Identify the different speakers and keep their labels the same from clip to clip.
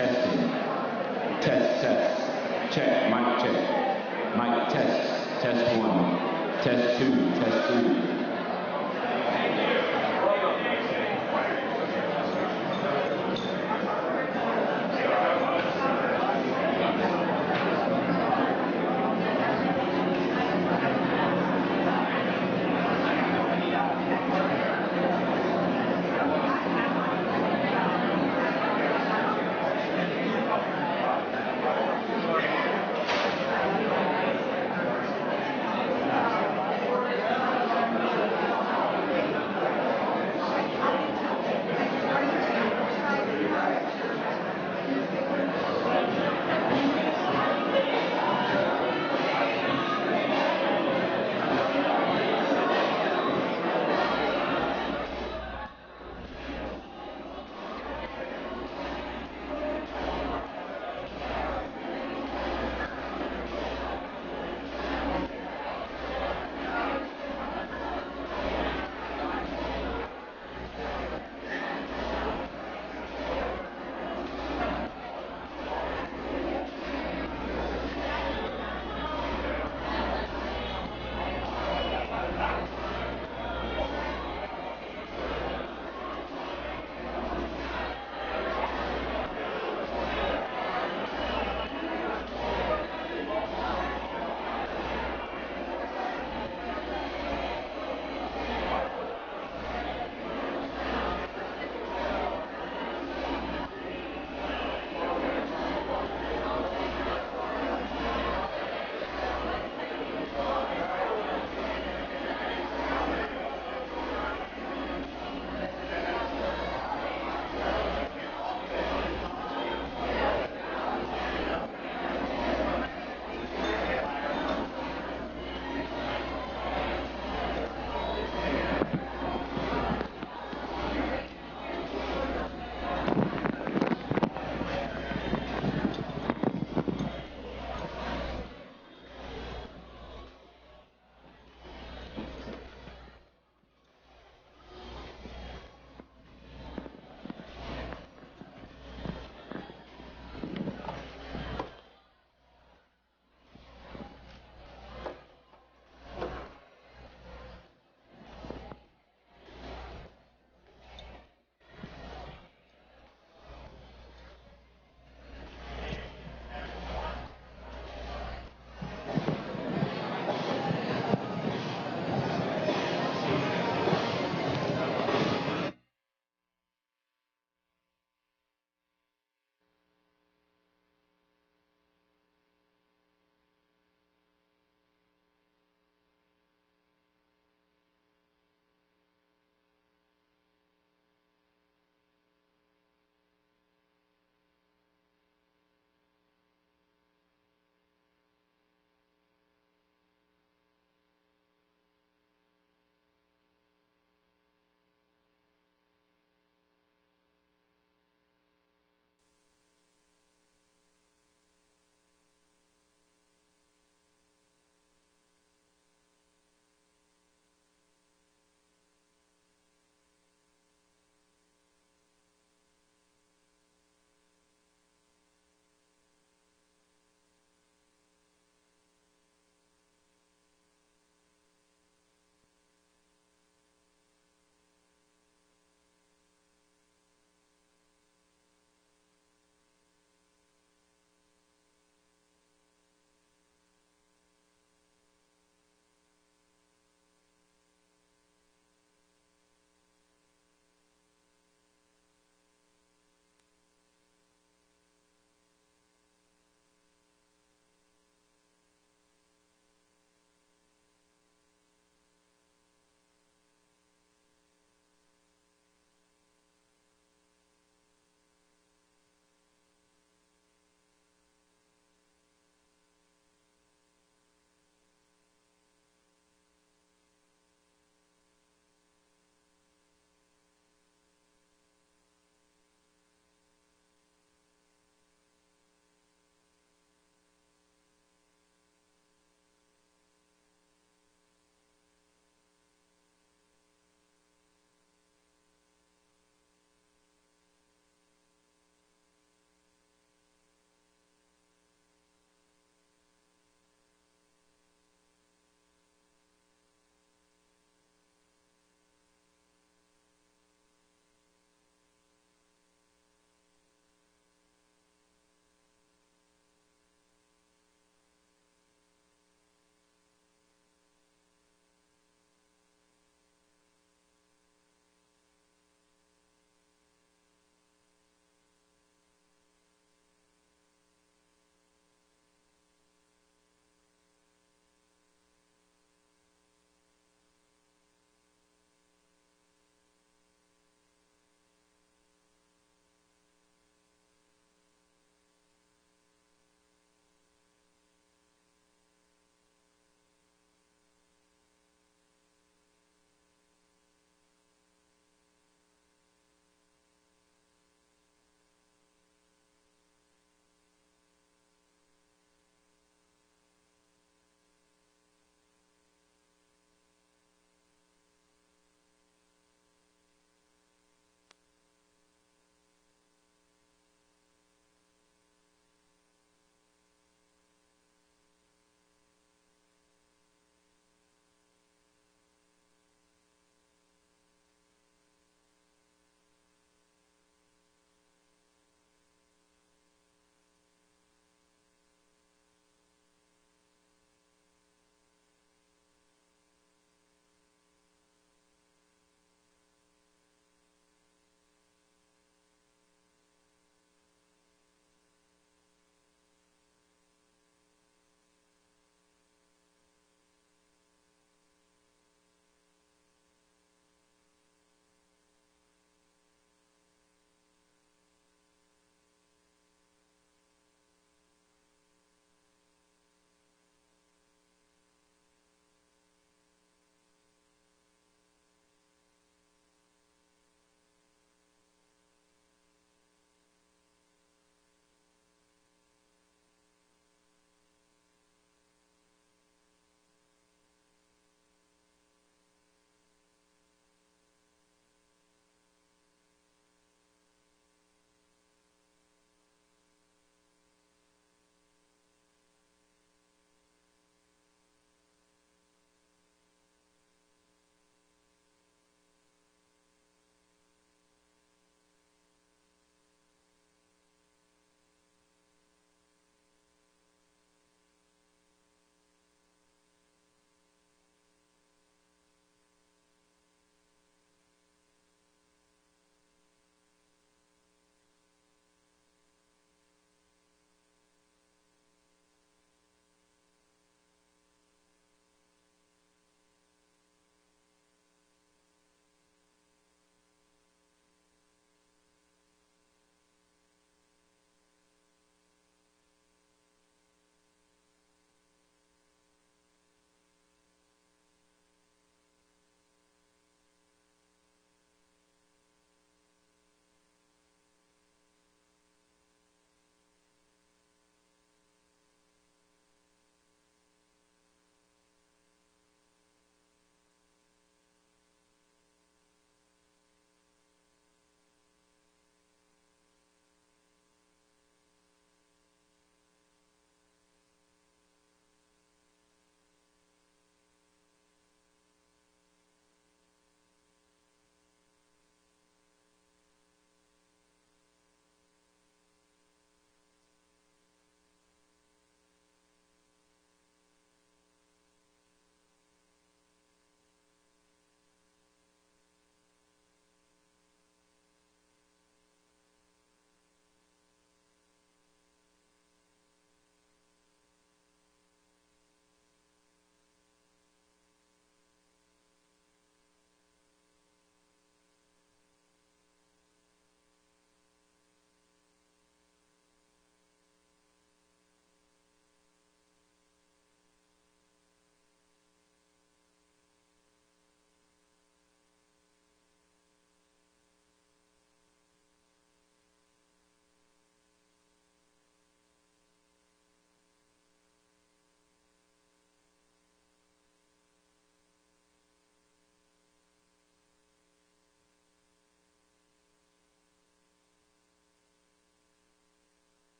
Speaker 1: testing. Test, test. Check, mic check. Mic test. Test 1. Test 2. Test 3.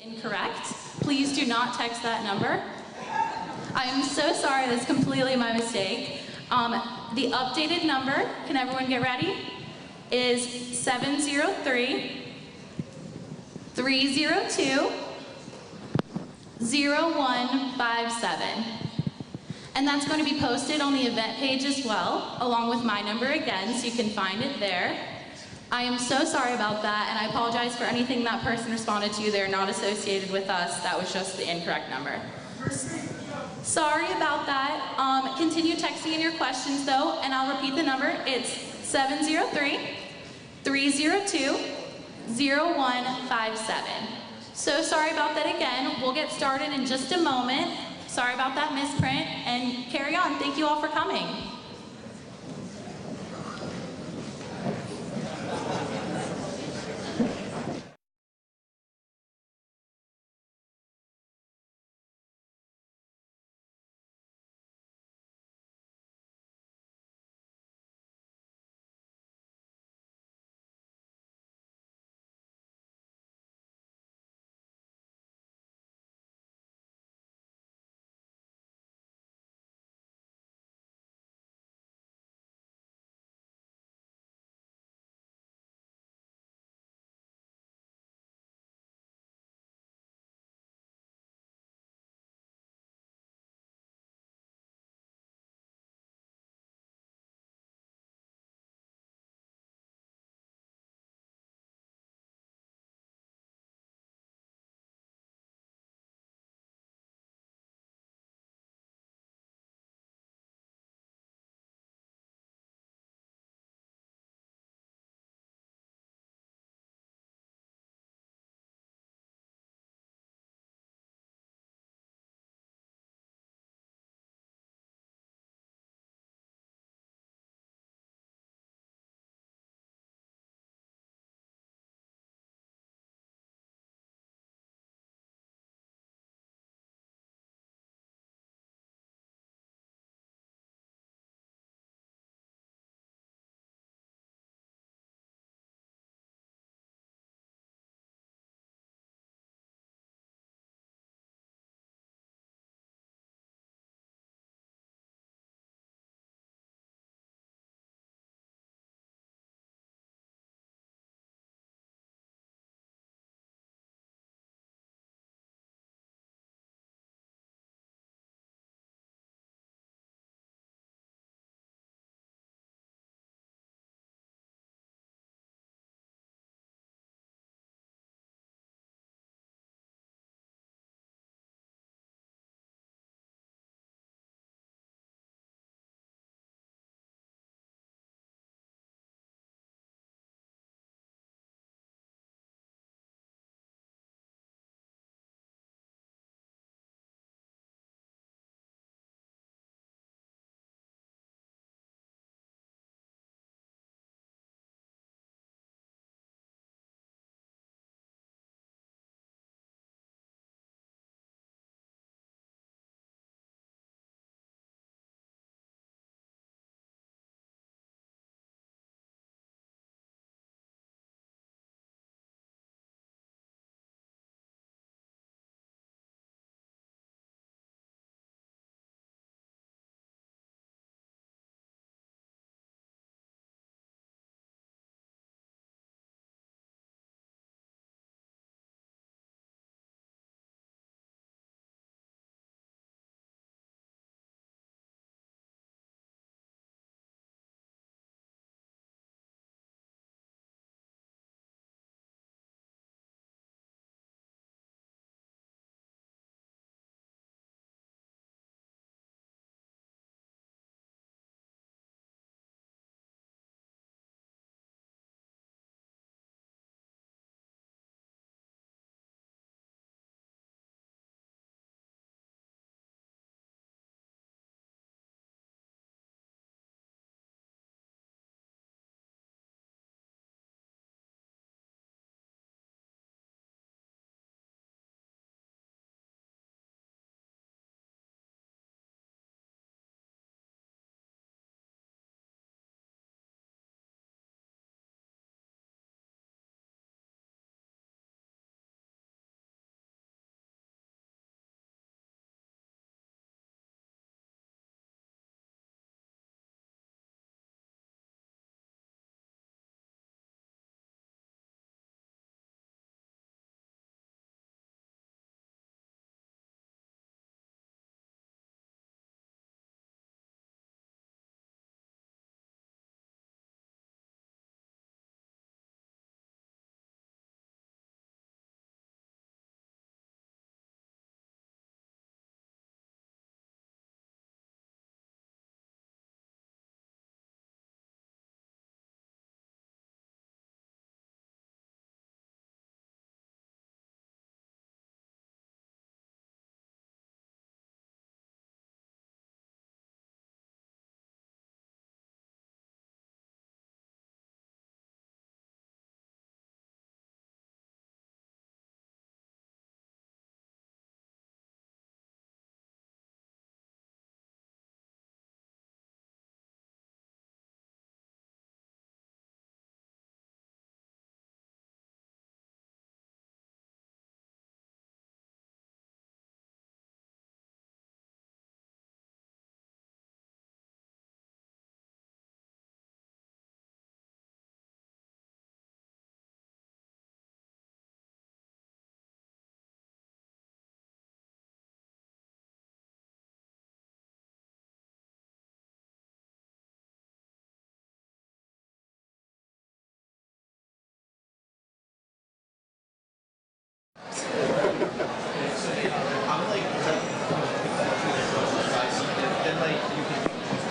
Speaker 2: Incorrect. Please do not text that number. I am so sorry, that's completely my mistake. The updated number, can everyone get ready, is 703-302-0157. And that's going to be posted on the event page as well, along with my number again, so you can find it there. I am so sorry about that, and I apologize for anything that person responded to. They're not associated with us. That was just the incorrect number. Sorry about that. Continue texting in your questions, though, and I'll repeat the number. It's 703-302-0157. So sorry about that again. We'll get started in just a moment. Sorry about that misprint, and carry on. Thank you all for coming.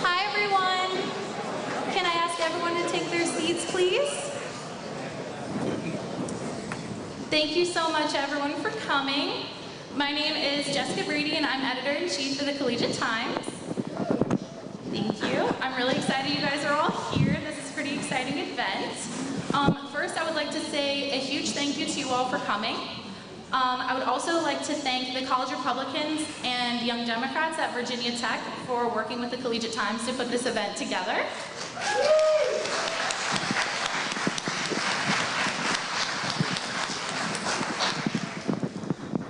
Speaker 2: Hi, everyone. Can I ask everyone to take their seats, please? Thank you so much, everyone, for coming. My name is Jessica Brady, and I'm editor-in-chief of the Collegiate Times. Thank you. I'm really excited you guys are all here. This is a pretty exciting event. First, I would like to say a huge thank you to you all for coming. I would also like to thank the College Republicans and Young Democrats at Virginia Tech for working with the Collegiate Times to put this event together.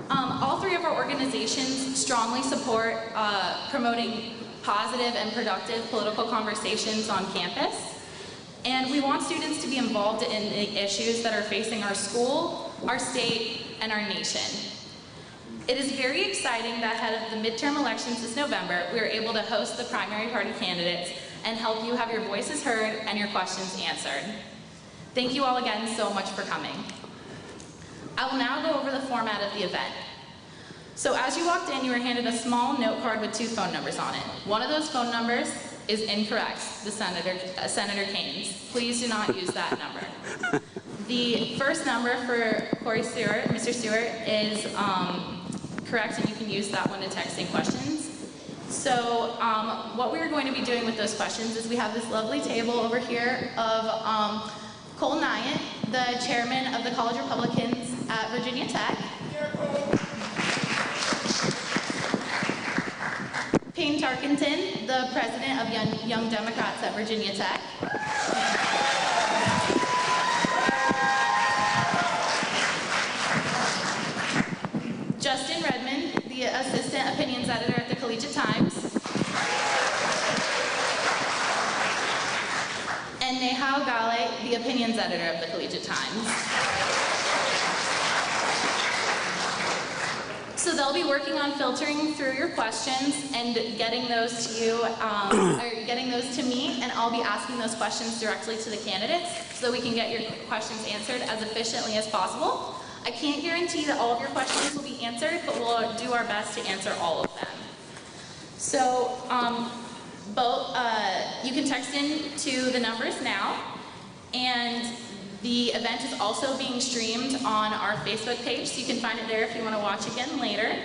Speaker 2: All three of our organizations strongly support promoting positive and productive political conversations on campus. And we want students to be involved in the issues that are facing our school, our state, and our nation. It is very exciting that ahead of the midterm elections this November, we are able to host the primary party candidates and help you have your voices heard and your questions answered. Thank you all again so much for coming. I will now go over the format of the event. So as you walked in, you were handed a small note card with 2 phone numbers on it. One of those phone numbers is incorrect, Senator Kane's. Please do not use that number. The first number for Corey Stewart, Mr. Stewart, is correct, and you can use that one to text in questions. So what we're going to be doing with those questions is we have this lovely table over here of Cole Nyatt, the chairman of the College Republicans at Virginia Tech. Payne Tarkenton, the president of Young Democrats at Virginia Tech. Justin Redmond, the assistant opinions editor at the Collegiate Times. And Nehal Gale, the opinions editor of the Collegiate Times. So they'll be working on filtering through your questions and getting those to you, or getting those to me, and I'll be asking those questions directly to the candidates so that we can get your questions answered as efficiently as possible. I can't guarantee that all of your questions will be answered, but we'll do our best to answer all of them. So you can text in to the numbers now, and the event is also being streamed on our Facebook page, so you can find it there if you want to watch again later.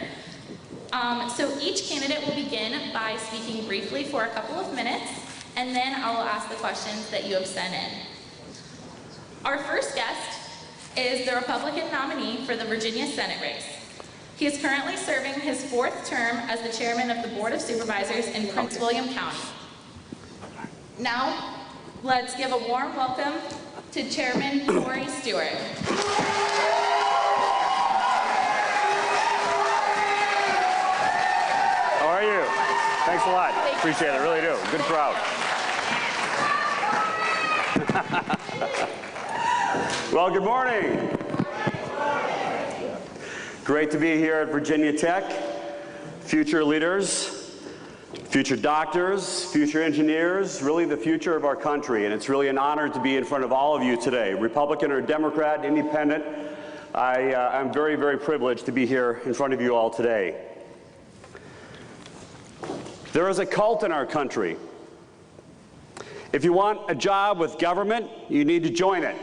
Speaker 2: So each candidate will begin by speaking briefly for a couple of minutes, and then I will ask the questions that you have sent in. Our first guest is the Republican nominee for the Virginia Senate race. He is currently serving his 4th term as the chairman of the Board of Supervisors in Prince William County. Now, let's give a warm welcome to Chairman Corey Stewart.
Speaker 3: How are you? Thanks a lot. Appreciate it, really do. Good crowd. Well, good morning. Great to be here at Virginia Tech. Future leaders, future doctors, future engineers, really the future of our country. And it's really an honor to be in front of all of you today, Republican or Democrat, independent. I'm very, very privileged to be here in front of you all today. There is a cult in our country. If you want a job with government, you need to join it.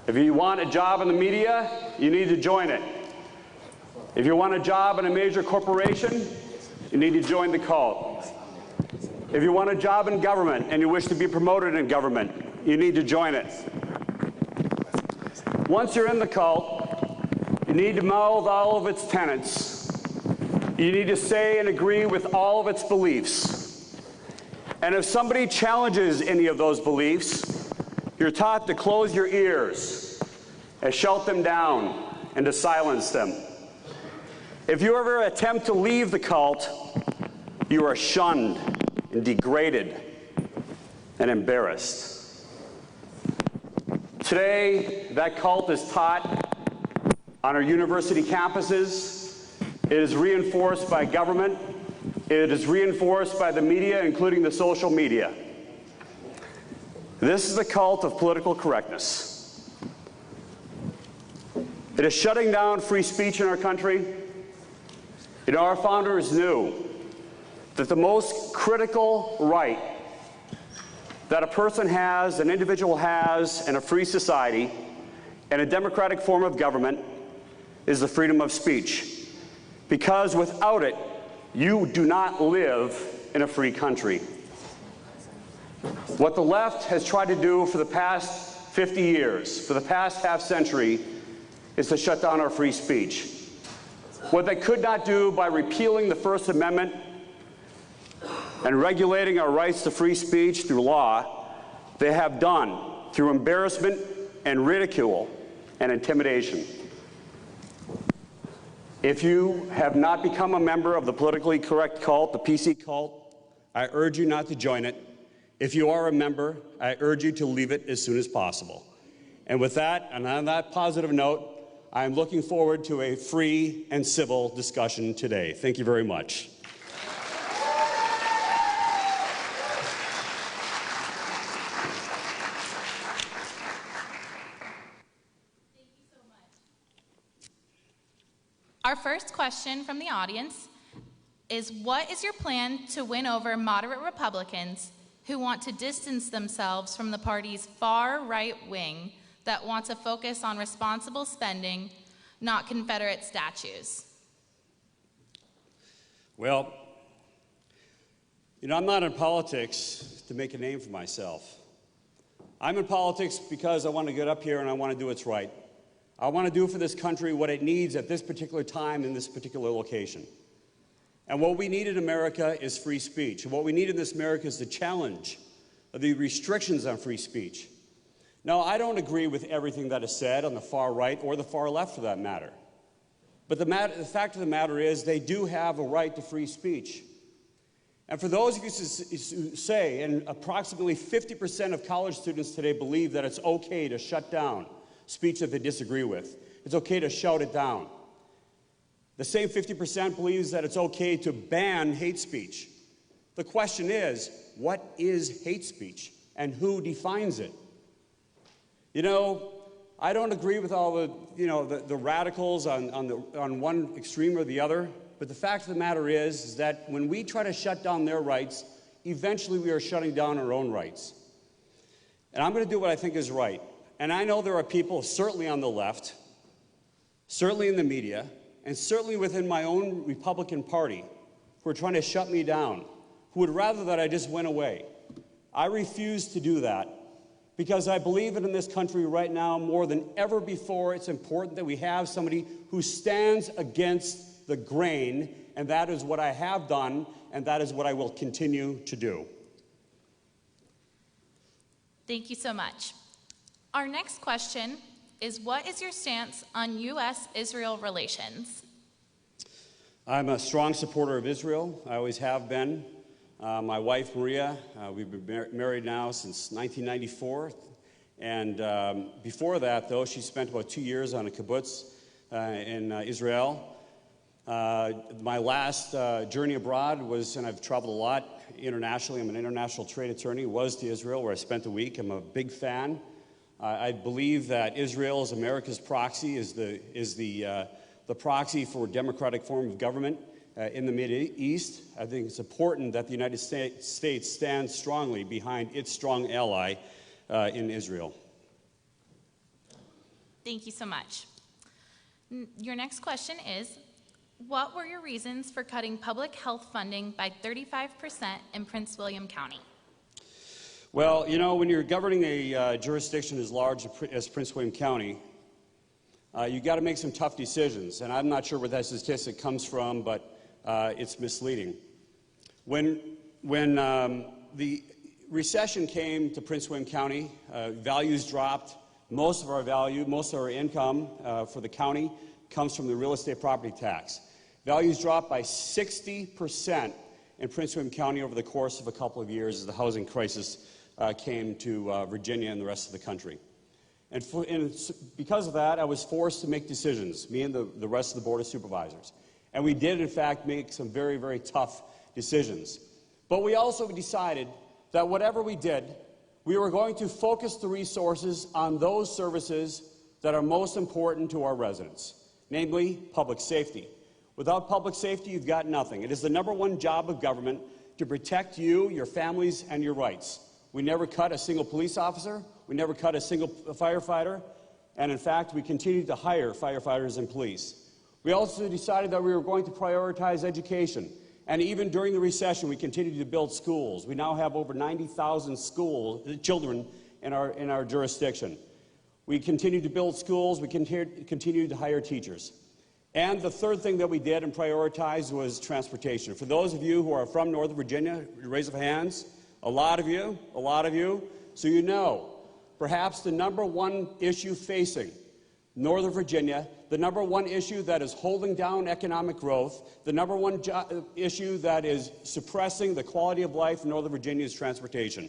Speaker 3: If you want a job in the media, you need to join it. If you want a job in a major corporation, you need to join the cult. If you want a job in government and you wish to be promoted in government, you need to join it. Once you're in the cult, you need to mouth all of its tenets. You need to say and agree with all of its beliefs. And if somebody challenges any of those beliefs, you're taught to close your ears and shut them down and to silence them. If you ever attempt to leave the cult, you are shunned and degraded and embarrassed. Today, that cult is taught on our university campuses. It is reinforced by government. It is reinforced by the media, including the social media. This is the cult of political correctness. It is shutting down free speech in our country. You know, our founders knew that the most critical right that a person has, an individual has, in a free society and a democratic form of government is the freedom of speech. Because without it, you do not live in a free country. What the left has tried to do for the past 50 years, for the past half century, is to shut down our free speech. What they could not do by repealing the First Amendment and regulating our rights to free speech through law, they have done through embarrassment and ridicule and intimidation. If you have not become a member of the politically correct cult, the PC cult, I urge you not to join it. If you are a member, I urge you to leave it as soon as possible. And with that, and on that positive note, I am looking forward to a free and civil discussion today. Thank you very much.
Speaker 2: Our first question from the audience is, what is your plan to win over moderate Republicans who want to distance themselves from the party's far right wing that wants to focus on responsible spending, not Confederate statues?
Speaker 3: Well, you know, I'm not in politics to make a name for myself. I'm in politics because I want to get up here and I want to do what's right. I want to do for this country what it needs at this particular time in this particular location. And what we need in America is free speech. And what we need in this America is the challenge of the restrictions on free speech. Now, I don't agree with everything that is said on the far right or the far left for that matter. But the fact of the matter is they do have a right to free speech. And for those of you who say, and approximately 50% of college students today believe that it's okay to shut down speech that they disagree with. It's okay to shout it down. The same 50% believes that it's okay to ban hate speech. The question is, what is hate speech and who defines it? You know, I don't agree with all the radicals on one extreme or the other, but the fact of the matter is that when we try to shut down their rights, eventually we are shutting down our own rights. And I'm going to do what I think is right. And I know there are people, certainly on the left, certainly in the media, and certainly within my own Republican Party, who are trying to shut me down, who would rather that I just went away. I refuse to do that because I believe that in this country right now, more than ever before, it's important that we have somebody who stands against the grain, and that is what I have done, and that is what I will continue to do.
Speaker 2: Thank you so much. Our next question is, what is your stance on U.S.-Israel relations?
Speaker 3: I'm a strong supporter of Israel. I always have been. My wife, Maria, we've been married now since 1994. And before that, though, she spent about 2 years on a kibbutz in Israel. My last journey abroad was, and I've traveled a lot internationally, I'm an international trade attorney, was to Israel, where I spent a week. I'm a big fan. I believe that Israel is America's proxy, is the proxy for a democratic form of government in the Mideast. I think it's important that the United States stands strongly behind its strong ally in Israel.
Speaker 2: Thank you so much. Your next question is, what were your reasons for cutting public health funding by 35% in Prince William County?
Speaker 3: Well, you know, when you're governing a jurisdiction as large as Prince William County, you got to make some tough decisions. And I'm not sure where that statistic comes from, but it's misleading. When the recession came to Prince William County, values dropped. Most of our income for the county comes from the real estate property tax. Values dropped by 60% in Prince William County over the course of a couple of years as the housing crisis came to Virginia and the rest of the country. And because of that, I was forced to make decisions, me and the rest of the Board of Supervisors. And we did, in fact, make some very, very tough decisions. But we also decided that whatever we did, we were going to focus the resources on those services that are most important to our residents, namely public safety. Without public safety, you've got nothing. It is the #1 job of government to protect you, your families, and your rights. We never cut a single police officer. We never cut a single firefighter. And in fact, we continue to hire firefighters and police. We also decided that we were going to prioritize education. And even during the recession, we continued to build schools. We now have over 90,000 children in our jurisdiction. We continued to build schools. We continued to hire teachers. And the third thing that we did and prioritized was transportation. For those of you who are from Northern Virginia, raise of hands. A lot of you. So you know, perhaps the #1 issue facing Northern Virginia, the #1 issue that is holding down economic growth, the #1 issue that is suppressing the quality of life in Northern Virginia is transportation.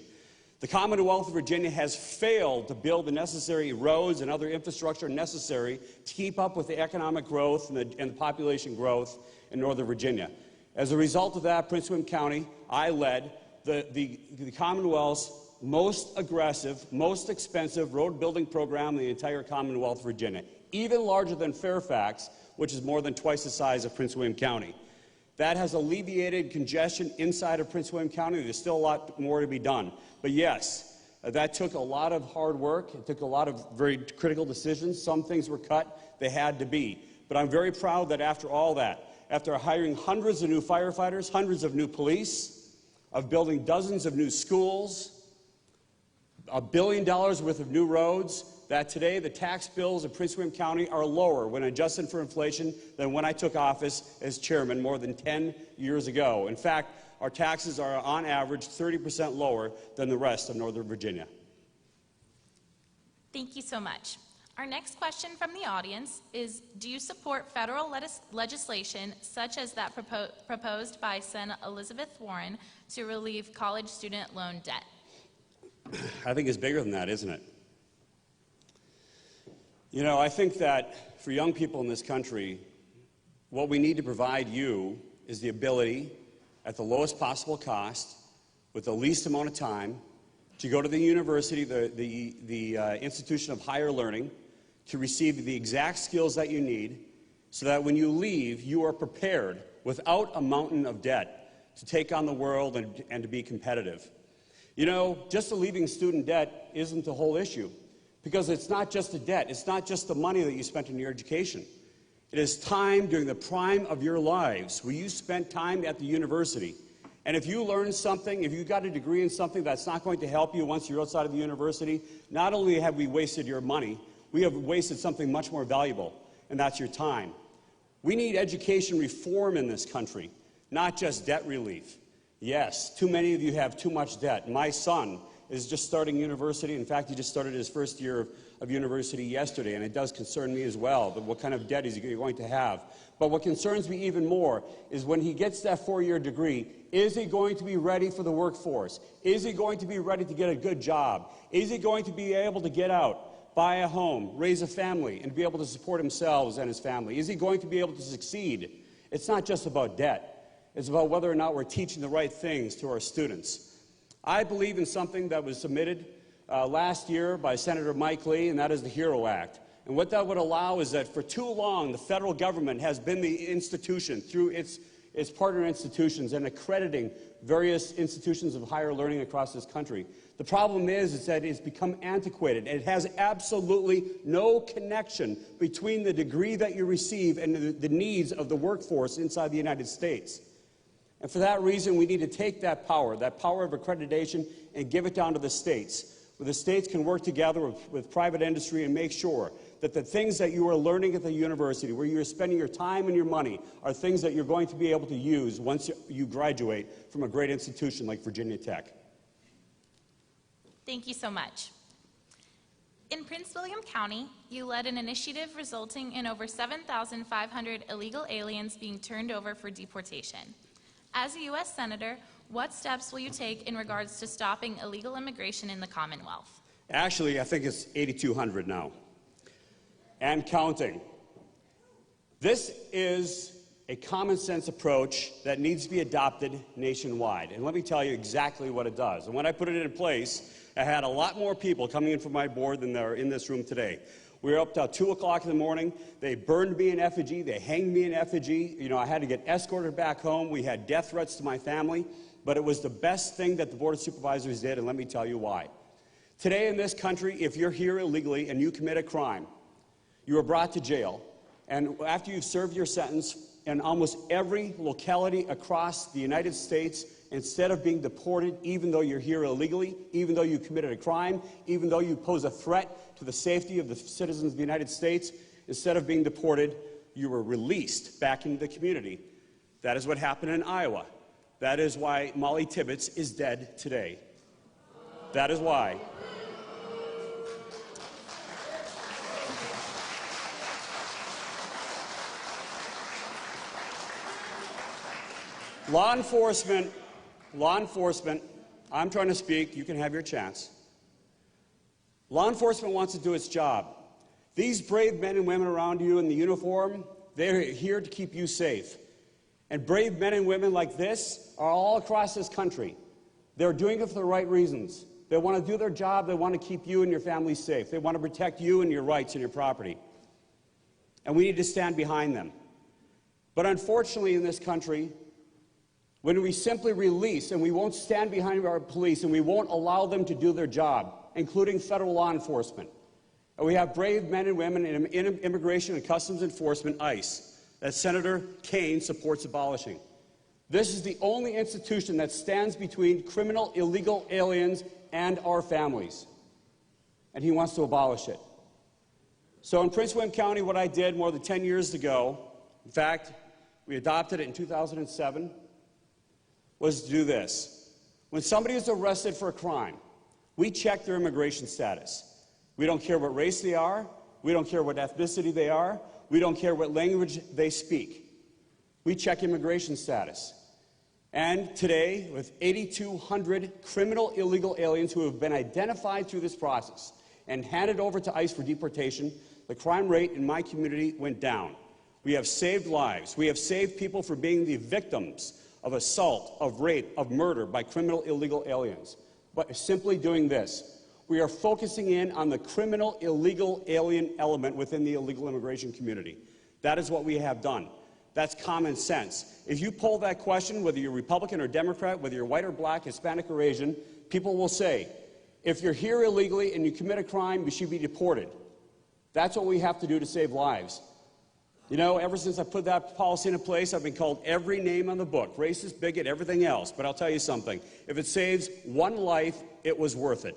Speaker 3: The Commonwealth of Virginia has failed to build the necessary roads and other infrastructure necessary to keep up with the economic growth and the population growth in Northern Virginia. As a result of that, Prince William County, I led the Commonwealth's most aggressive, most expensive road building program in the entire Commonwealth of Virginia, even larger than Fairfax, which is more than twice the size of Prince William County. That has alleviated congestion inside of Prince William County. There's still a lot more to be done. But yes, that took a lot of hard work. It took a lot of very critical decisions. Some things were cut. They had to be. But I'm very proud that after all that, after hiring hundreds of new firefighters, hundreds of new police, of building dozens of new schools, $1 billion worth of new roads, that today the tax bills of Prince William County are lower when adjusted for inflation than when I took office as chairman more than 10 years ago. In fact, our taxes are on average 30% lower than the rest of Northern Virginia.
Speaker 2: Thank you so much. Our next question from the audience is, do you support federal legislation such as that proposed by Senator Elizabeth Warren to relieve college student loan debt?
Speaker 3: I think it's bigger than that, isn't it? You know, I think that for young people in this country, what we need to provide you is the ability, at the lowest possible cost, with the least amount of time, to go to the university, the institution of higher learning, to receive the exact skills that you need, so that when you leave, you are prepared, without a mountain of debt, to take on the world and to be competitive. You know, just relieving student debt isn't the whole issue, because it's not just the debt, it's not just the money that you spent on your education. It is time during the prime of your lives where you spent time at the university. And if you learn something, if you got a degree in something that's not going to help you once you're outside of the university, not only have we wasted your money, we have wasted something much more valuable, and that's your time. We need education reform in this country, not just debt relief. Yes, too many of you have too much debt. My son is just starting university. In fact, he just started his first year of university yesterday, and it does concern me as well, but what kind of debt is he going to have? But what concerns me even more is when he gets that 4-year degree, is he going to be ready for the workforce? Is he going to be ready to get a good job? Is he going to be able to get out, buy a home, raise a family, and be able to support himself and his family? Is he going to be able to succeed? It's not just about debt. It's about whether or not we're teaching the right things to our students. I believe in something that was submitted last year by Senator Mike Lee, and that is the HERO Act. And what that would allow is that for too long, the federal government has been the institution through its partner institutions and accrediting various institutions of higher learning across this country. The problem is that it's become antiquated. It has absolutely no connection between the degree that you receive and the needs of the workforce inside the United States. And for that reason, we need to take that power of accreditation, and give it down to the states, where the states can work together with private industry and make sure that the things that you are learning at the university, where you're spending your time and your money, are things that you're going to be able to use once you graduate from a great institution like Virginia Tech.
Speaker 2: Thank you so much. In Prince William County, you led an initiative resulting in over 7,500 illegal aliens being turned over for deportation. As a U.S. Senator, what steps will you take in regards to stopping illegal immigration in the Commonwealth?
Speaker 3: Actually, I think it's 8,200 now, and counting. This is a common sense approach that needs to be adopted nationwide. And let me tell you exactly what it does. And when I put it in place, I had a lot more people coming in from my board than there are in this room today. We were up till 2 o'clock in the morning. They burned me in effigy. They hanged me in effigy. You know, I had to get escorted back home. We had death threats to my family. But it was the best thing that the Board of Supervisors did, and let me tell you why. Today in this country, if you're here illegally and you commit a crime, you are brought to jail. And after you've served your sentence, in almost every locality across the United States, instead of being deported, even though you're here illegally, even though you committed a crime, even though you pose a threat to the safety of the citizens of the United States, instead of being deported, you were released back into the community. That is what happened in Iowa. That is why Molly Tibbetts is dead today. That is why. Law enforcement, I'm trying to speak, you can have your chance. Law enforcement wants to do its job. These brave men and women around you in the uniform, they're here to keep you safe. And brave men and women like this are all across this country. They're doing it for the right reasons. They want to do their job. They want to keep you and your family safe. They want to protect you and your rights and your property. And we need to stand behind them. But unfortunately in this country, when we simply release and we won't stand behind our police and we won't allow them to do their job, including federal law enforcement, and we have brave men and women in Immigration and Customs Enforcement, ICE, that Senator Kaine supports abolishing. This is the only institution that stands between criminal illegal aliens and our families. And he wants to abolish it. So in Prince William County, what I did more than 10 years ago, in fact, we adopted it in 2007, was to do this. When somebody is arrested for a crime, we check their immigration status. We don't care what race they are. We don't care what ethnicity they are. We don't care what language they speak. We check immigration status. And today, with 8,200 criminal illegal aliens who have been identified through this process and handed over to ICE for deportation, the crime rate in my community went down. We have saved lives. We have saved people from being the victims of assault, of rape, of murder by criminal illegal aliens. But simply doing this, we are focusing in on the criminal illegal alien element within the illegal immigration community. That is what we have done. That's common sense. If you poll that question, whether you're Republican or Democrat, whether you're white or black, Hispanic or Asian, people will say, if you're here illegally and you commit a crime, you should be deported. That's what we have to do to save lives. You know, ever since I put that policy into place, I've been called every name on the book, racist, bigot, everything else. But I'll tell you something. If it saves one life, it was worth it.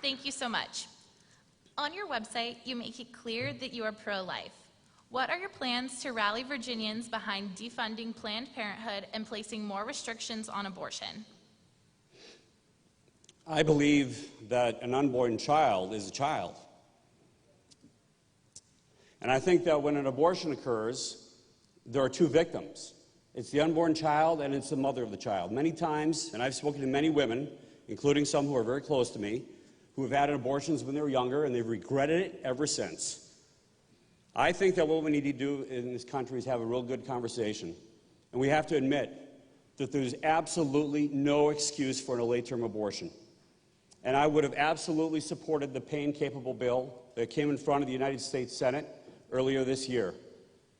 Speaker 4: Thank you so much. On your website, you make it clear that you are pro-life. What are your plans to rally Virginians behind defunding Planned Parenthood and placing more restrictions on abortion?
Speaker 3: I believe that an unborn child is a child. And I think that when an abortion occurs, there are two victims. It's the unborn child and it's the mother of the child. Many times, and I've spoken to many women, including some who are very close to me, who have had abortions when they were younger and they've regretted it ever since. I think that what we need to do in this country is have a real good conversation. And we have to admit that there's absolutely no excuse for an late-term abortion. And I would have absolutely supported the pain-capable bill that came in front of the United States Senate earlier this year.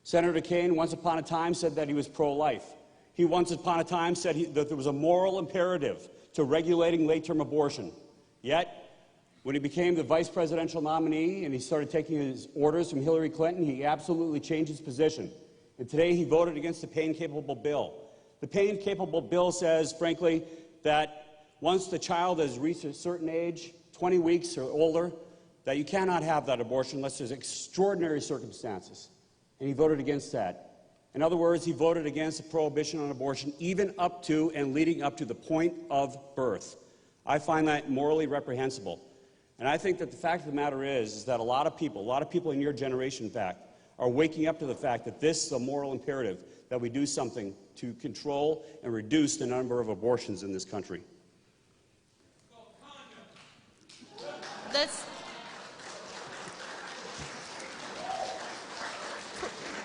Speaker 3: Senator Kaine, once upon a time, said that he was pro-life. He once upon a time said that there was a moral imperative to regulating late-term abortion. Yet, when he became the vice presidential nominee and he started taking his orders from Hillary Clinton, he absolutely changed his position. And today he voted against the pain-capable bill. The pain-capable bill says, frankly, that once the child has reached a certain age, 20 weeks or older, that you cannot have that abortion unless there's extraordinary circumstances. And he voted against that. In other words, he voted against a prohibition on abortion even up to and leading up to the point of birth. I find that morally reprehensible. And I think that the fact of the matter is that a lot of people in your generation, in fact, are waking up to the fact that this is a moral imperative, that we do something to control and reduce the number of abortions in this country.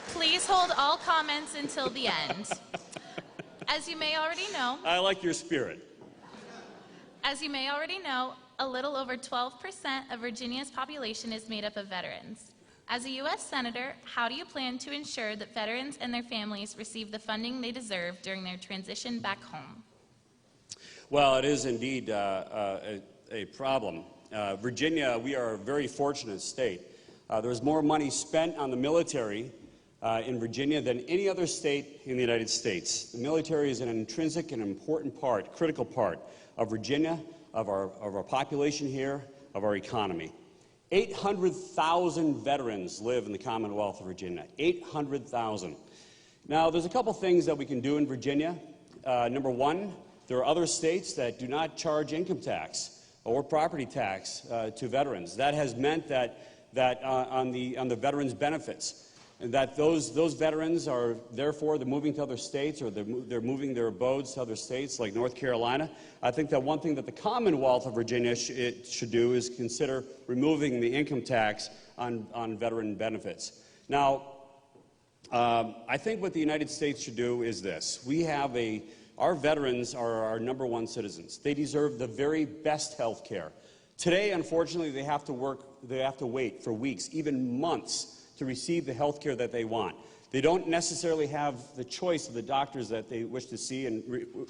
Speaker 4: Please hold all comments until the end. As you may already know,
Speaker 3: I like your spirit.
Speaker 4: As you may already know, a little over 12% of Virginia's population is made up of veterans. As a U.S. Senator, how do you plan to ensure that veterans and their families receive the funding they deserve during their transition back home?
Speaker 3: Well, it is indeed a problem. Virginia, we are a very fortunate state. There's more money spent on the military in Virginia than any other state in the United States. The military is an intrinsic and important part, critical part of Virginia, of our population here, of our economy. 800,000 veterans live in the Commonwealth of Virginia. 800,000. Now, there's a couple things that we can do in Virginia. Number one, there are other states that do not charge income tax or property tax to veterans. That has meant that on the veterans' benefits, that those veterans are, therefore, they're moving to other states, or they're moving their abodes to other states like North Carolina. I think that one thing that the Commonwealth of Virginia should do is consider removing the income tax on veteran benefits. Now, I think what the United States should do is this. Our veterans are our #1 citizens. They deserve the very best health care. Today, unfortunately, they have to wait for weeks, even months, to receive the health care that they want. They don't necessarily have the choice of the doctors that they wish to see and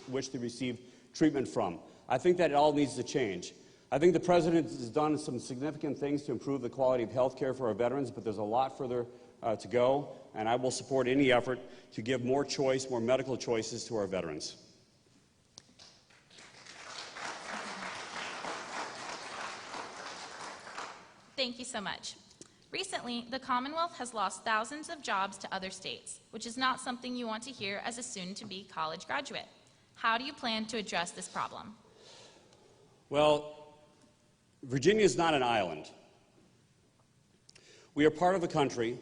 Speaker 3: wish to receive treatment from. I think that it all needs to change. I think the President has done some significant things to improve the quality of health care for our veterans, but there's a lot further to go, and I will support any effort to give more choice, more medical choices to our veterans.
Speaker 4: Thank you so much. Recently, the Commonwealth has lost thousands of jobs to other states, which is not something you want to hear as a soon-to-be college graduate. How do you plan to address this problem?
Speaker 3: Well, Virginia is not an island. We are part of a country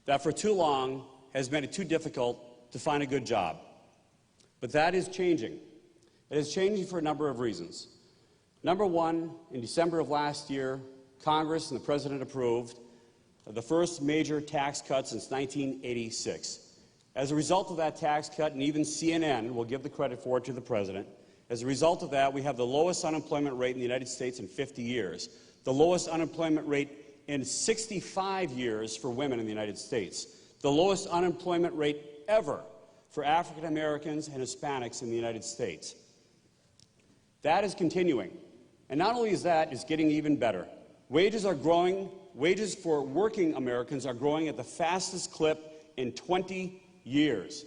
Speaker 3: that for too long has made it too difficult to find a good job. But that is changing. It is changing for a number of reasons. Number one, in December of last year, Congress and the President approved the first major tax cut since 1986. As a result of that tax cut, and even CNN will give the credit for it to the President, as a result of that, we have the lowest unemployment rate in the United States in 50 years, the lowest unemployment rate in 65 years for women in the United States, the lowest unemployment rate ever for African Americans and Hispanics in the United States. That is continuing. And not only is that, it's getting even better. Wages are growing. Wages for working Americans are growing at the fastest clip in 20 years.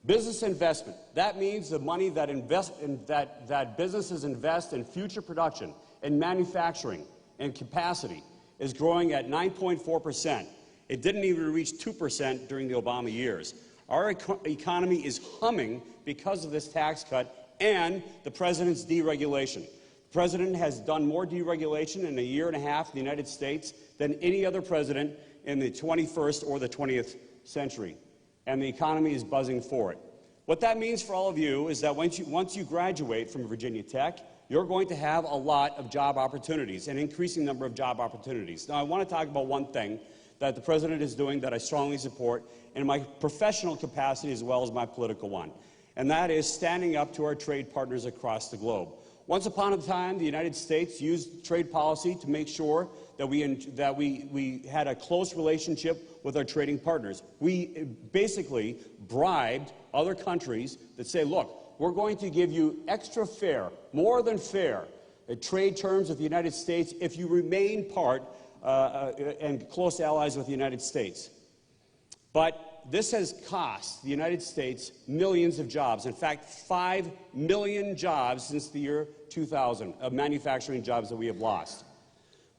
Speaker 3: Business investment, that means the money that businesses invest in future production, in manufacturing, and capacity is growing at 9.4%. It didn't even reach 2% during the Obama years. Our economy is humming because of this tax cut and the President's deregulation. The President has done more deregulation in a year and a half in the United States than any other president in the 21st or the 20th century, and the economy is buzzing for it. What that means for all of you is that once you graduate from Virginia Tech, you're going to have a lot of job opportunities, an increasing number of job opportunities. Now, I want to talk about one thing that the President is doing that I strongly support in my professional capacity as well as my political one, and that is standing up to our trade partners across the globe. Once upon a time, the United States used trade policy to make sure that we had a close relationship with our trading partners. We basically bribed other countries that say, look, we're going to give you extra fair, more than fair, trade terms with the United States if you remain part and close allies with the United States. But this has cost the United States millions of jobs. In fact, 5 million jobs since the year 2000 of manufacturing jobs that we have lost.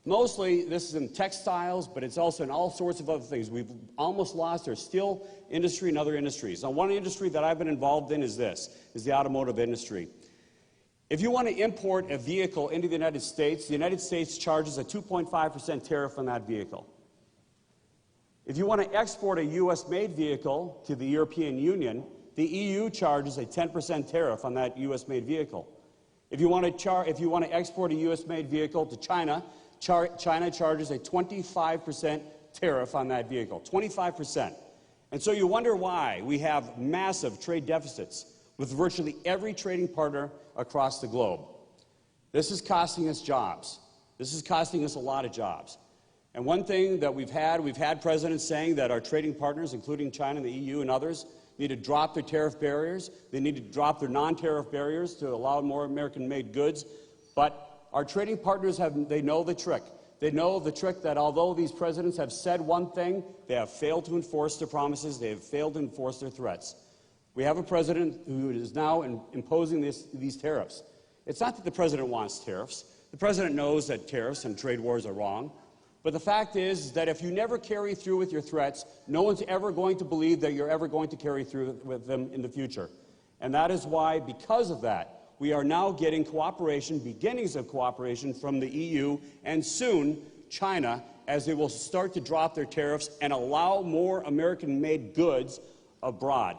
Speaker 3: Mostly, this is in textiles, but it's also in all sorts of other things. We've almost lost our steel industry and other industries. Now, one industry that I've been involved in is the automotive industry. If you want to import a vehicle into the United States charges a 2.5% tariff on that vehicle. If you want to export a U.S.-made vehicle to the European Union, the EU charges a 10% tariff on that U.S.-made vehicle. If you want to export a U.S.-made vehicle to China, China charges a 25% tariff on that vehicle, 25%. And so you wonder why we have massive trade deficits with virtually every trading partner across the globe. This is costing us jobs. This is costing us a lot of jobs. And one thing that we've had presidents saying that our trading partners, including China, the EU, and others, need to drop their tariff barriers. They need to drop their non-tariff barriers to allow more American-made goods. But our trading partners they know the trick. They know the trick that although these presidents have said one thing, they have failed to enforce their promises. They have failed to enforce their threats. We have a president who is now imposing these tariffs. It's not that the president wants tariffs. The president knows that tariffs and trade wars are wrong. But the fact is that if you never carry through with your threats, no one's ever going to believe that you're ever going to carry through with them in the future. And that is why, because of that, we are now getting cooperation, beginnings of cooperation from the EU and soon China, as they will start to drop their tariffs and allow more American-made goods abroad.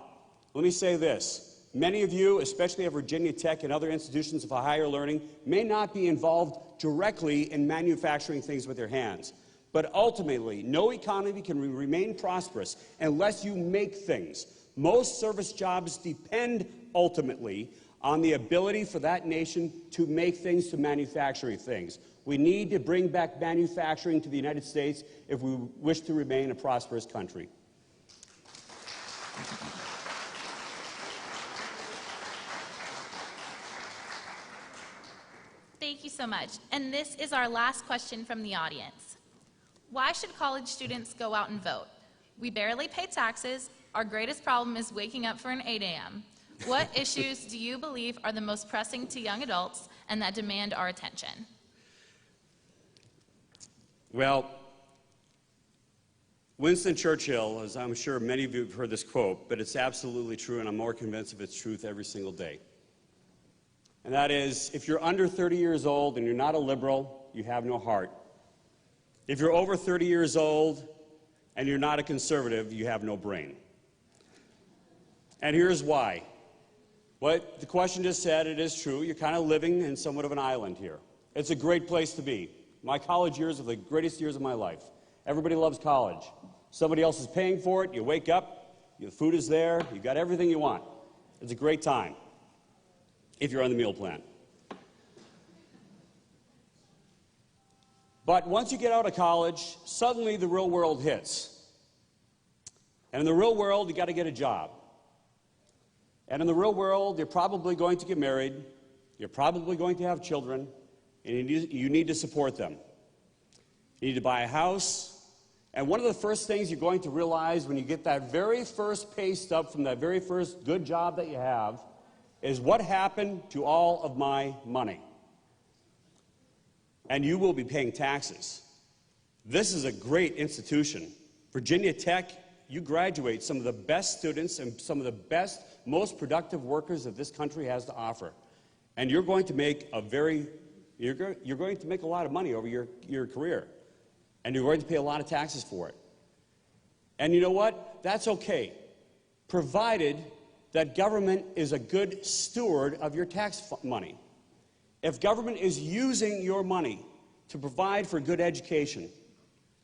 Speaker 3: Let me say this. Many of you, especially at Virginia Tech and other institutions of higher learning, may not be involved directly in manufacturing things with your hands. But ultimately, no economy can remain prosperous unless you make things. Most service jobs depend ultimately on the ability for that nation to make things, to manufacture things. We need to bring back manufacturing to the United States if we wish to remain a prosperous country.
Speaker 4: Thank you so much. And this is our last question from the audience. Why should college students go out and vote? We barely pay taxes. Our greatest problem is waking up for an 8 a.m. What issues do you believe are the most pressing to young adults and that demand our attention?
Speaker 3: Well, Winston Churchill, as I'm sure many of you have heard this quote, but it's absolutely true, and I'm more convinced of its truth every single day. And that is, if you're under 30 years old and you're not a liberal, you have no heart. If you're over 30 years old and you're not a conservative, you have no brain. And here's why. What the question just said, it is true. You're kind of living in somewhat of an island here. It's a great place to be. My college years are the greatest years of my life. Everybody loves college. Somebody else is paying for it. You wake up, the food is there, you've got everything you want. It's a great time if you're on the meal plan. But once you get out of college, suddenly the real world hits. And in the real world, you got to get a job. And in the real world, you're probably going to get married, you're probably going to have children, and you need to support them. You need to buy a house. And one of the first things you're going to realize when you get that very first pay stub from that very first good job that you have is what happened to all of my money. And you will be paying taxes. This is a great institution. Virginia Tech, you graduate some of the best students and some of the best, most productive workers that this country has to offer. And you're going to make you're going to make a lot of money over your career. And you're going to pay a lot of taxes for it. And you know what? That's okay, provided that government is a good steward of your tax money. If government is using your money to provide for good education,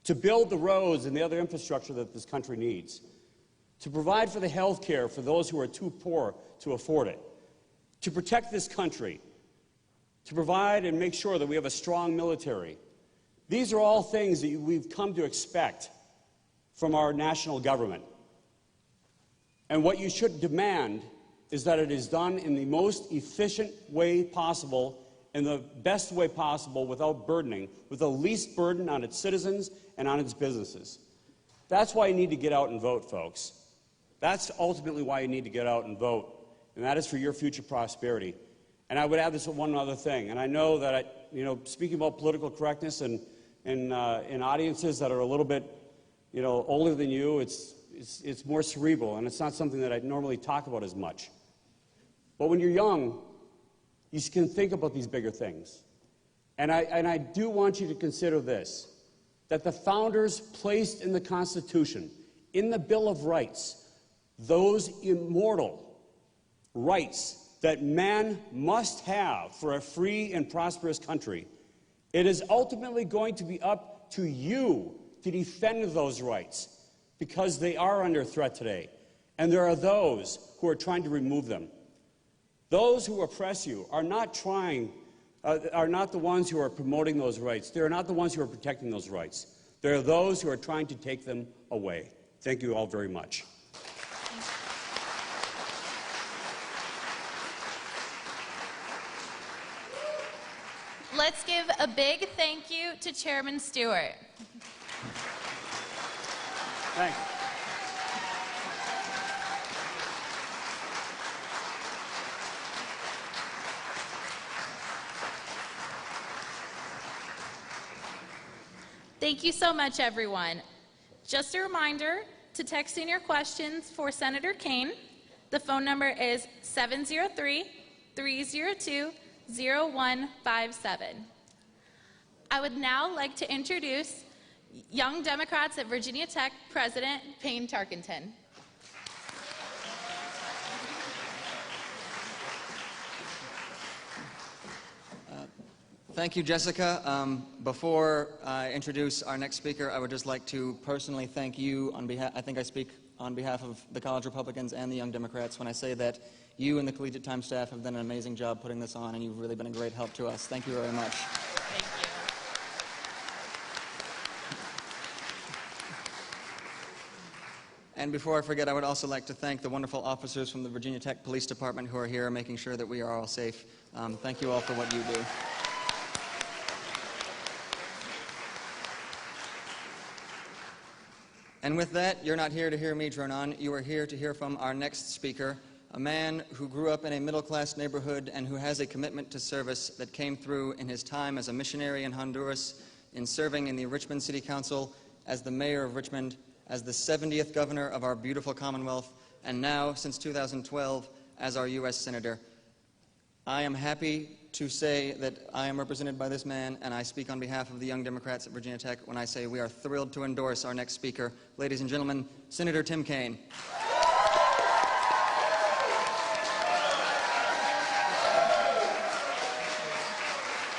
Speaker 3: to build the roads and the other infrastructure that this country needs, to provide for the health care for those who are too poor to afford it, to protect this country, to provide and make sure that we have a strong military. These are all things that we've come to expect from our national government. And what you should demand is that it is done in the most efficient way possible, in the best way possible, without burdening, with the least burden on its citizens and on its businesses. That's why you need to get out and vote, folks. That's ultimately why you need to get out and vote, and that is for your future prosperity. And I would add this one other thing, and I know that, speaking about political correctness and in audiences that are a little bit, older than you, it's more cerebral, and it's not something that I normally talk about as much. But when you're young, you can think about these bigger things. And I do want you to consider this, that the founders placed in the Constitution, in the Bill of Rights, those immortal rights that man must have for a free and prosperous country. It is ultimately going to be up to you to defend those rights. because they are under threat today. And there are those who are trying to remove them. Those who oppress you are not the ones who are promoting those rights. They're not the ones who are protecting those rights. They're those who are trying to take them away. Thank you all very much.
Speaker 4: Let's give a big thank you to Chairman Stewart.
Speaker 3: Thanks.
Speaker 4: Thank you so much, everyone. Just a reminder to text in your questions for Senator Kaine. The phone number is 703-302-0157. I would now like to introduce Young Democrats at Virginia Tech President Payne Tarkenton.
Speaker 5: Thank you, Jessica. Before I introduce our next speaker, I would just like to personally thank you on behalf, I think I speak on behalf of the College Republicans and the Young Democrats when I say that you and the Collegiate Times staff have done an amazing job putting this on, and you've really been a great help to us. Thank you very much.
Speaker 4: Thank you.
Speaker 5: And before I forget, I would also like to thank the wonderful officers from the Virginia Tech Police Department who are here making sure that we are all safe. Thank you all for what you do. And with that, you're not here to hear me drone on. You are here to hear from our next speaker, a man who grew up in a middle-class neighborhood and who has a commitment to service that came through in his time as a missionary in Honduras, in serving in the Richmond City Council, as the mayor of Richmond, as the 70th governor of our beautiful Commonwealth, and now, since 2012, as our U.S. Senator. I am happy to say that I am represented by this man, and I speak on behalf of the Young Democrats at Virginia Tech when I say we are thrilled to endorse our next speaker. Ladies and gentlemen, Senator Tim Kaine.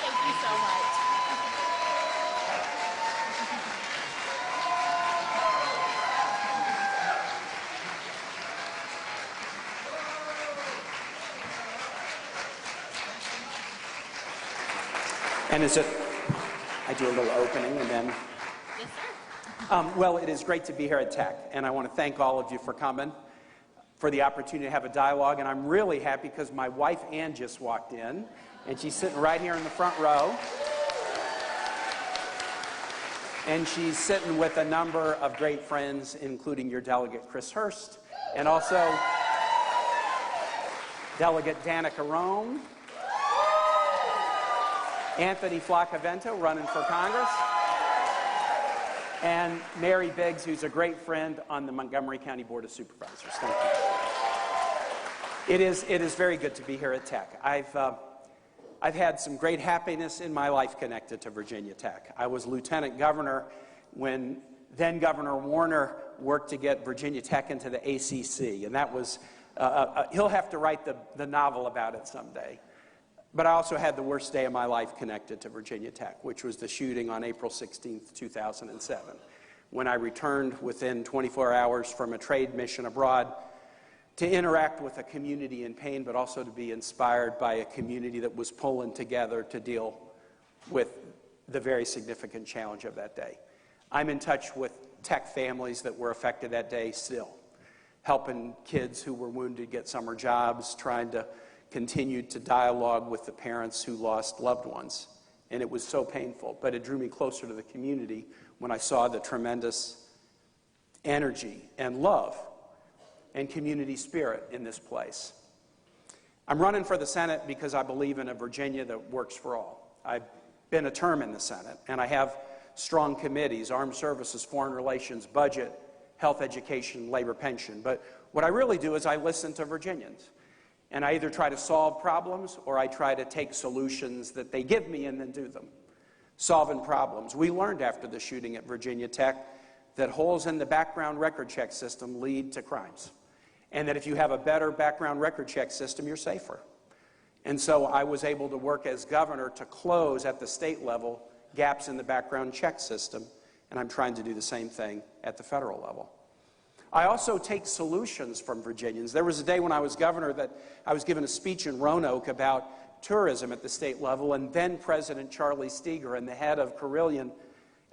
Speaker 4: Thank you so much.
Speaker 6: And is it, I do a little opening and then,
Speaker 4: Yes, sir.
Speaker 6: well, it is great to be here at Tech, and I want to thank all of you for coming, for the opportunity to have a dialogue, and I'm really happy because my wife Ann just walked in, and she's sitting right here in the front row, and she's sitting with a number of great friends, including your delegate Chris Hurst, and also Delegate Danica Roem, Anthony Flacavento, running for Congress, and Mary Biggs, who's a great friend on the Montgomery County Board of Supervisors. Thank you. It is very good to be here at Tech. I've had some great happiness in my life connected to Virginia Tech. I was lieutenant governor when then Governor Warner worked to get Virginia Tech into the ACC, and that was, he'll have to write the novel about it someday. But I also had the worst day of my life connected to Virginia Tech, which was the shooting on April 16th, 2007, when I returned within 24 hours from a trade mission abroad to interact with a community in pain, but also to be inspired by a community that was pulling together to deal with the very significant challenge of that day. I'm in touch with Tech families that were affected that day still, helping kids who were wounded get summer jobs, trying to continued to dialogue with the parents who lost loved ones. And it was so painful, but it drew me closer to the community when I saw the tremendous energy and love and community spirit in this place. I'm running for the Senate because I believe in a Virginia that works for all. I've been a term in the Senate, and I have strong committees: Armed Services, Foreign Relations, Budget, Health, Education, Labor, Pension. But what I really do is I listen to Virginians. And I either try to solve problems or I try to take solutions that they give me and then do them. Solving problems. We learned after the shooting at Virginia Tech that holes in the background record check system lead to crimes. And that if you have a better background record check system, you're safer. And so I was able to work as governor to close at the state level gaps in the background check system. And I'm trying to do the same thing at the federal level. I also take solutions from Virginians. There was a day when I was governor that I was given a speech in Roanoke about tourism at the state level, and then President Charlie Steger and the head of Carillion,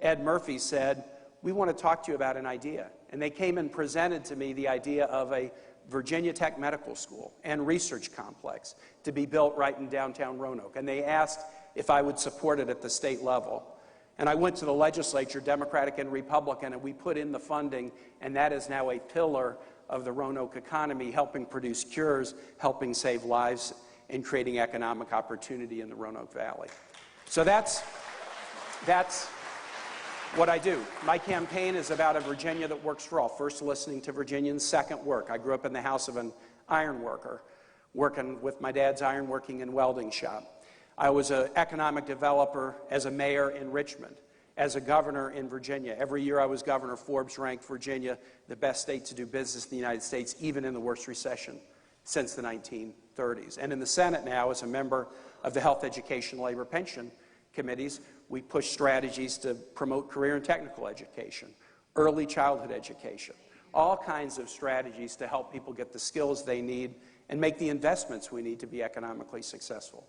Speaker 6: Ed Murphy, said, "We want to talk to you about an idea." And they came and presented to me the idea of a Virginia Tech Medical School and research complex to be built right in downtown Roanoke. And they asked if I would support it at the state level. And I went to the legislature, Democratic and Republican, and we put in the funding, and that is now a pillar of the Roanoke economy, helping produce cures, helping save lives, and creating economic opportunity in the Roanoke Valley. So that's what I do. My campaign is about a Virginia that works for all. First, listening to Virginians. Second, work. I grew up in the house of an iron worker, working with my dad's ironworking and welding shop. I was an economic developer as a mayor in Richmond, as a governor in Virginia. Every year I was governor, Forbes ranked Virginia the best state to do business in the United States, even in the worst recession since the 1930s. And in the Senate now, as a member of the Health, Education, Labor, Pension Committees, we push strategies to promote career and technical education, early childhood education, all kinds of strategies to help people get the skills they need and make the investments we need to be economically successful.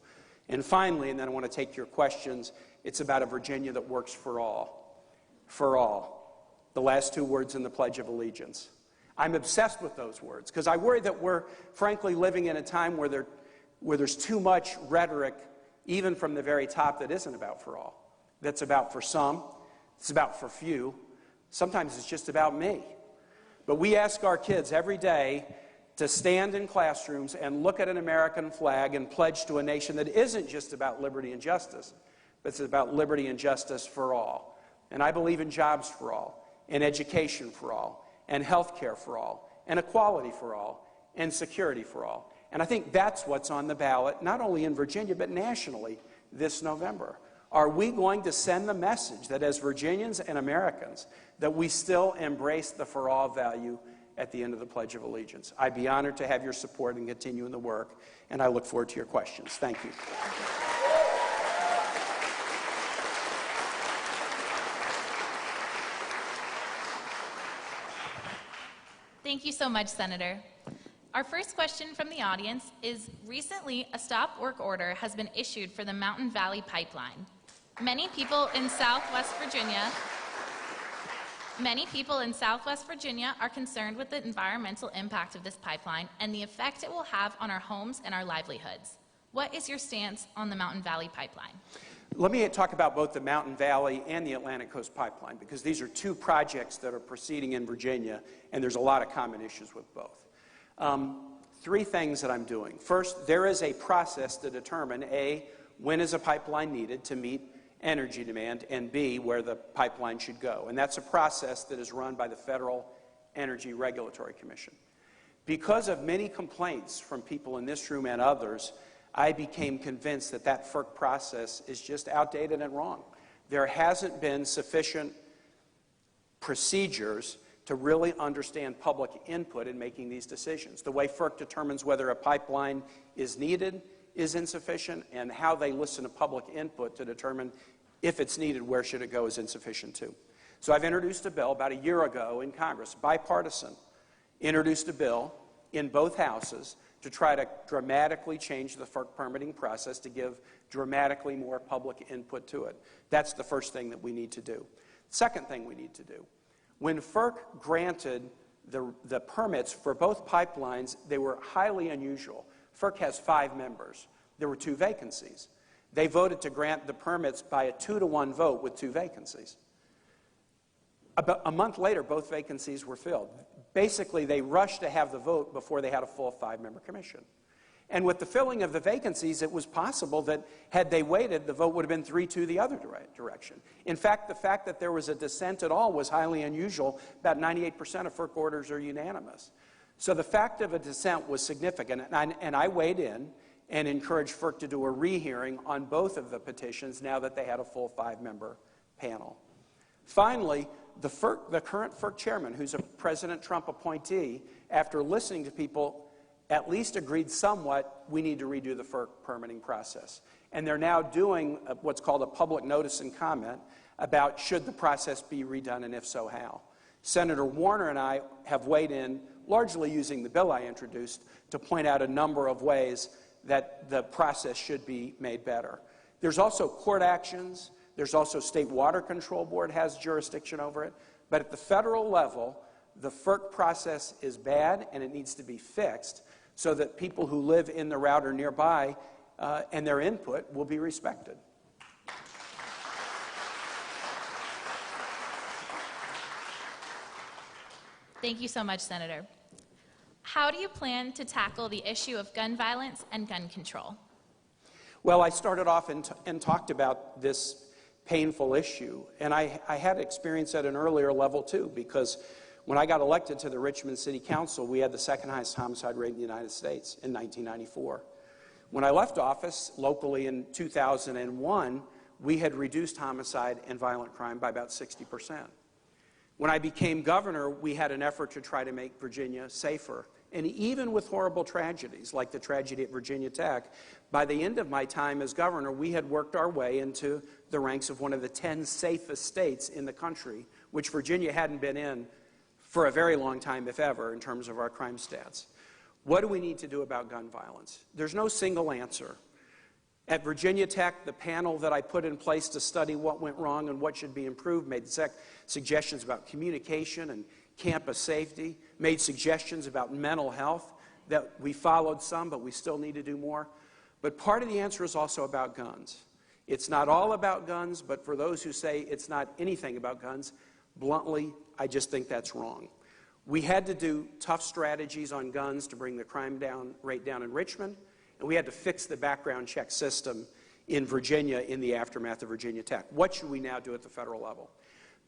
Speaker 6: And finally, and then I want to take your questions, it's about a Virginia that works for all. For all. The last two words in the Pledge of Allegiance. I'm obsessed with those words because I worry that we're, frankly, living in a time where there's too much rhetoric, even from the very top, that isn't about for all. That's about for some. It's about for few. Sometimes it's just about me. But we ask our kids every day to stand in classrooms and look at an American flag and pledge to a nation that isn't just about liberty and justice, but it's about liberty and justice for all. And I believe in jobs for all, and education for all, and health care for all, and equality for all, and security for all. And I think that's what's on the ballot, not only in Virginia, but nationally this November. Are we going to send the message that as Virginians and Americans, that we still embrace the for all value at the end of the Pledge of Allegiance? I'd be honored to have your support and continue in the work, and I look forward to your questions. Thank you.
Speaker 4: Thank you so much, Senator. Our first question from the audience is, recently a stop work order has been issued for the Mountain Valley Pipeline. Many people in Southwest Virginia are concerned with the environmental impact of this pipeline and the effect it will have on our homes and our livelihoods. What is your stance on the Mountain Valley Pipeline?
Speaker 6: Let me talk about both the Mountain Valley and the Atlantic Coast Pipeline, because these are two projects that are proceeding in Virginia, and there's a lot of common issues with both. Three things that I'm doing. First, there is a process to determine, A, when is a pipeline needed to meet energy demand, and B, where the pipeline should go. And that's a process that is run by the Federal Energy Regulatory Commission. Because of many complaints from people in this room and others, I became convinced that that FERC process is just outdated and wrong. There hasn't been sufficient procedures to really understand public input in making these decisions. The way FERC determines whether a pipeline is needed is insufficient, and how they listen to public input to determine if it's needed, where should it go, is insufficient too. So I've introduced a bill about a year ago in Congress, bipartisan, introduced a bill in both houses to try to dramatically change the FERC permitting process to give dramatically more public input to it. That's the first thing that we need to do. Second thing we need to do, when FERC granted the permits for both pipelines, they were highly unusual. FERC has 5 members. There were 2 vacancies. They voted to grant the permits by a 2-to-1 vote with 2 vacancies. About a month later, both vacancies were filled. Basically, they rushed to have the vote before they had a full 5-member commission. And with the filling of the vacancies, it was possible that had they waited, the vote would have been 3-2 the other direction. In fact, the fact that there was a dissent at all was highly unusual. About 98% of FERC orders are unanimous. So the fact of a dissent was significant, and I weighed in and encouraged FERC to do a rehearing on both of the petitions now that they had a full 5-member panel. Finally, the current FERC chairman, who's a President Trump appointee, after listening to people, at least agreed somewhat, we need to redo the FERC permitting process. And they're now doing what's called a public notice and comment about should the process be redone, and if so, how. Senator Warner and I have weighed in, largely using the bill I introduced, to point out a number of ways that the process should be made better. There's also court actions. There's also State Water Control Board has jurisdiction over it. But at the federal level, the FERC process is bad and it needs to be fixed so that people who live in the route or nearby and their input will be respected.
Speaker 4: Thank you so much, Senator. How do you plan to tackle the issue of gun violence and gun control?
Speaker 6: Well, I started off and talked about this painful issue, and I had experience at an earlier level too, because when I got elected to the Richmond City Council, we had the second highest homicide rate in the United States in 1994. When I left office locally in 2001, we had reduced homicide and violent crime by about 60%. When I became governor, we had an effort to try to make Virginia safer. And even with horrible tragedies, like the tragedy at Virginia Tech, by the end of my time as governor, we had worked our way into the ranks of one of the 10 safest states in the country, which Virginia hadn't been in for a very long time, if ever, in terms of our crime stats. What do we need to do about gun violence? There's no single answer. At Virginia Tech, the panel that I put in place to study what went wrong and what should be improved made suggestions about communication and campus safety, made suggestions about mental health that we followed some, but we still need to do more. But part of the answer is also about guns. It's not all about guns, but for those who say it's not anything about guns, bluntly, I just think that's wrong. We had to do tough strategies on guns to bring the crime rate down in Richmond, and we had to fix the background check system in Virginia in the aftermath of Virginia Tech. What should we now do at the federal level?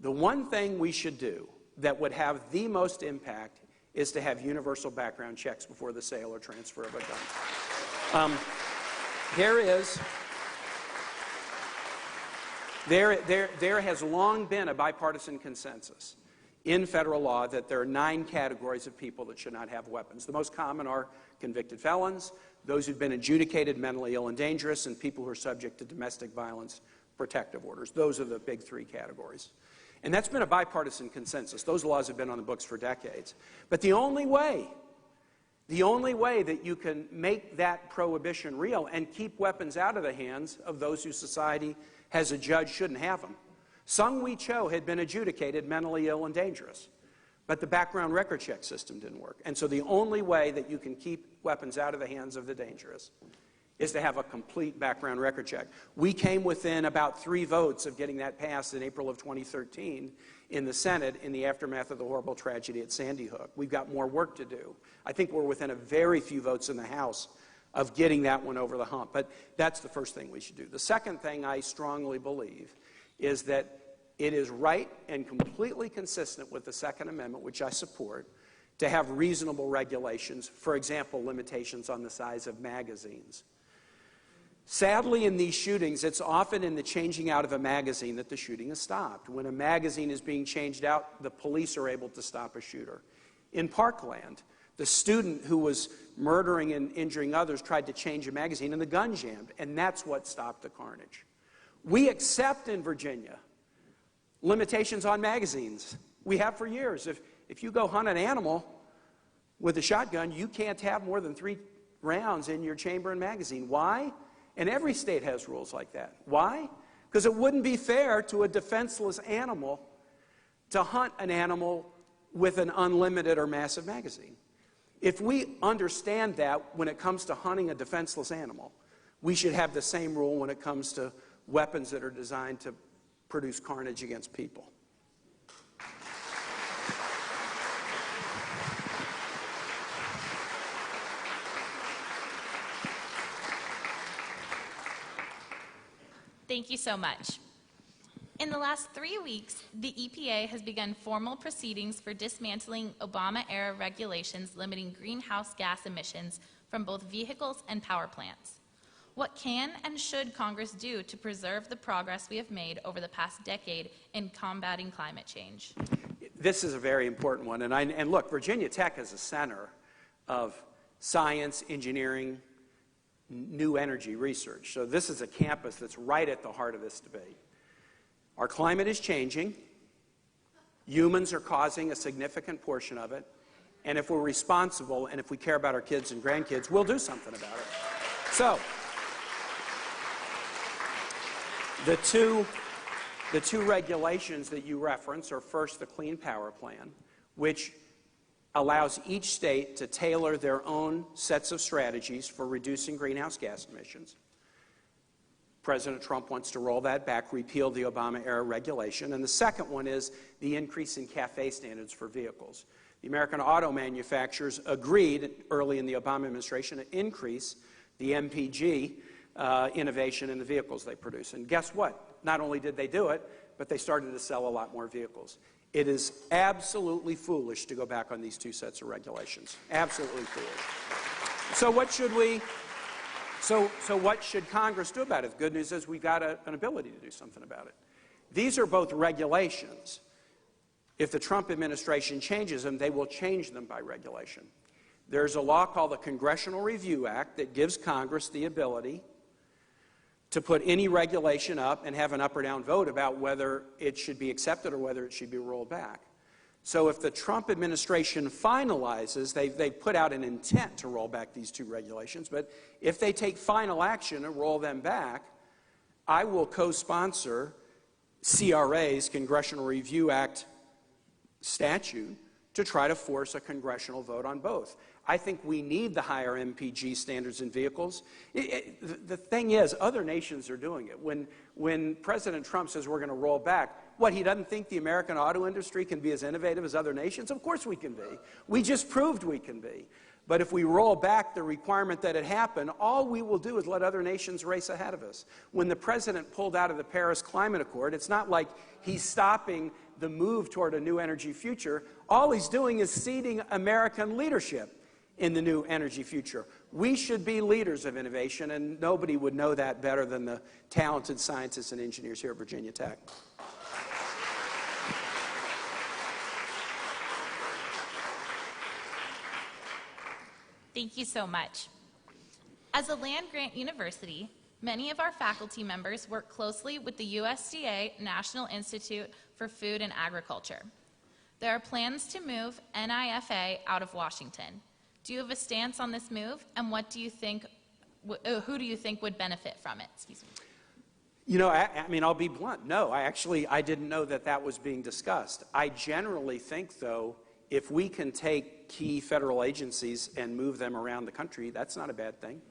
Speaker 6: The one thing we should do that would have the most impact is to have universal background checks before the sale or transfer of a gun. There has long been a bipartisan consensus in federal law that there are 9 categories of people that should not have weapons. The most common are convicted felons, those who've been adjudicated mentally ill and dangerous, and people who are subject to domestic violence protective orders. Those are the big 3 categories. And that's been a bipartisan consensus. Those laws have been on the books for decades. But the only way that you can make that prohibition real and keep weapons out of the hands of those whose society has adjudged shouldn't have them. Sung Wee Cho had been adjudicated mentally ill and dangerous, but the background record check system didn't work. And so the only way that you can keep weapons out of the hands of the dangerous is to have a complete background record check. We came within about 3 votes of getting that passed in April of 2013 in the Senate in the aftermath of the horrible tragedy at Sandy Hook. We've got more work to do. I think we're within a very few votes in the House of getting that one over the hump. But that's the first thing we should do. The second thing I strongly believe is that it is right and completely consistent with the Second Amendment, which I support, to have reasonable regulations, for example, limitations on the size of magazines. Sadly, in these shootings, it's often in the changing out of a magazine that the shooting is stopped. When a magazine is being changed out, the police are able to stop a shooter. In Parkland, the student who was murdering and injuring others tried to change a magazine and the gun jammed, and that's what stopped the carnage. We accept in Virginia limitations on magazines. We have for years. If you go hunt an animal with a shotgun, you can't have more than 3 rounds in your chamber and magazine. Why? And every state has rules like that. Why? Because it wouldn't be fair to a defenseless animal to hunt an animal with an unlimited or massive magazine. If we understand that when it comes to hunting a defenseless animal, we should have the same rule when it comes to weapons that are designed to produce carnage against people.
Speaker 4: Thank you so much. In the last 3 weeks, the EPA has begun formal proceedings for dismantling Obama-era regulations limiting greenhouse gas emissions from both vehicles and power plants. What can and should Congress do to preserve the progress we have made over the past decade in combating climate change?
Speaker 6: This is a very important one. And look, Virginia Tech is a center of science, engineering, new energy research. So this is a campus that's right at the heart of this debate. Our climate is changing. Humans are causing a significant portion of it. And if we're responsible and if we care about our kids and grandkids, we'll do something about it. So, the two regulations that you reference are first the Clean Power Plan, which allows each state to tailor their own sets of strategies for reducing greenhouse gas emissions. President Trump wants to roll that back, repeal the Obama-era regulation. And the second one is the increase in CAFE standards for vehicles. The American auto manufacturers agreed early in the Obama administration to increase the MPG innovation in the vehicles they produce. And guess what? Not only did they do it, but they started to sell a lot more vehicles. It is absolutely foolish to go back on these two sets of regulations. Absolutely foolish. So what should we... So what should Congress do about it? The good news is we've got an ability to do something about it. These are both regulations. If the Trump administration changes them, they will change them by regulation. There's a law called the Congressional Review Act that gives Congress the ability to put any regulation up and have an up or down vote about whether it should be accepted or whether it should be rolled back. So if the Trump administration finalizes, they put out an intent to roll back these two regulations, but if they take final action and roll them back, I will co-sponsor CRA's Congressional Review Act statute to try to force a congressional vote on both. I think we need the higher MPG standards in vehicles. The thing is, other nations are doing it. When President Trump says we're going to roll back, what, he doesn't think the American auto industry can be as innovative as other nations? Of course we can be. We just proved we can be. But if we roll back the requirement that it happen, all we will do is let other nations race ahead of us. When the president pulled out of the Paris Climate Accord, it's not like he's stopping the move toward a new energy future. All he's doing is ceding American leadership in the new energy future. We should be leaders of innovation, and nobody would know that better than the talented scientists and engineers here at Virginia Tech.
Speaker 4: Thank you so much. As a land-grant university, many of our faculty members work closely with the USDA National Institute for Food and Agriculture. There are plans to move NIFA out of Washington. Do you have a stance on this move, and what do you think, who do you think would benefit from it? Excuse me.
Speaker 6: You know, I mean, I'll be blunt. No, I didn't know that that was being discussed. I generally think, though, if we can take key federal agencies and move them around the country, that's not a bad thing.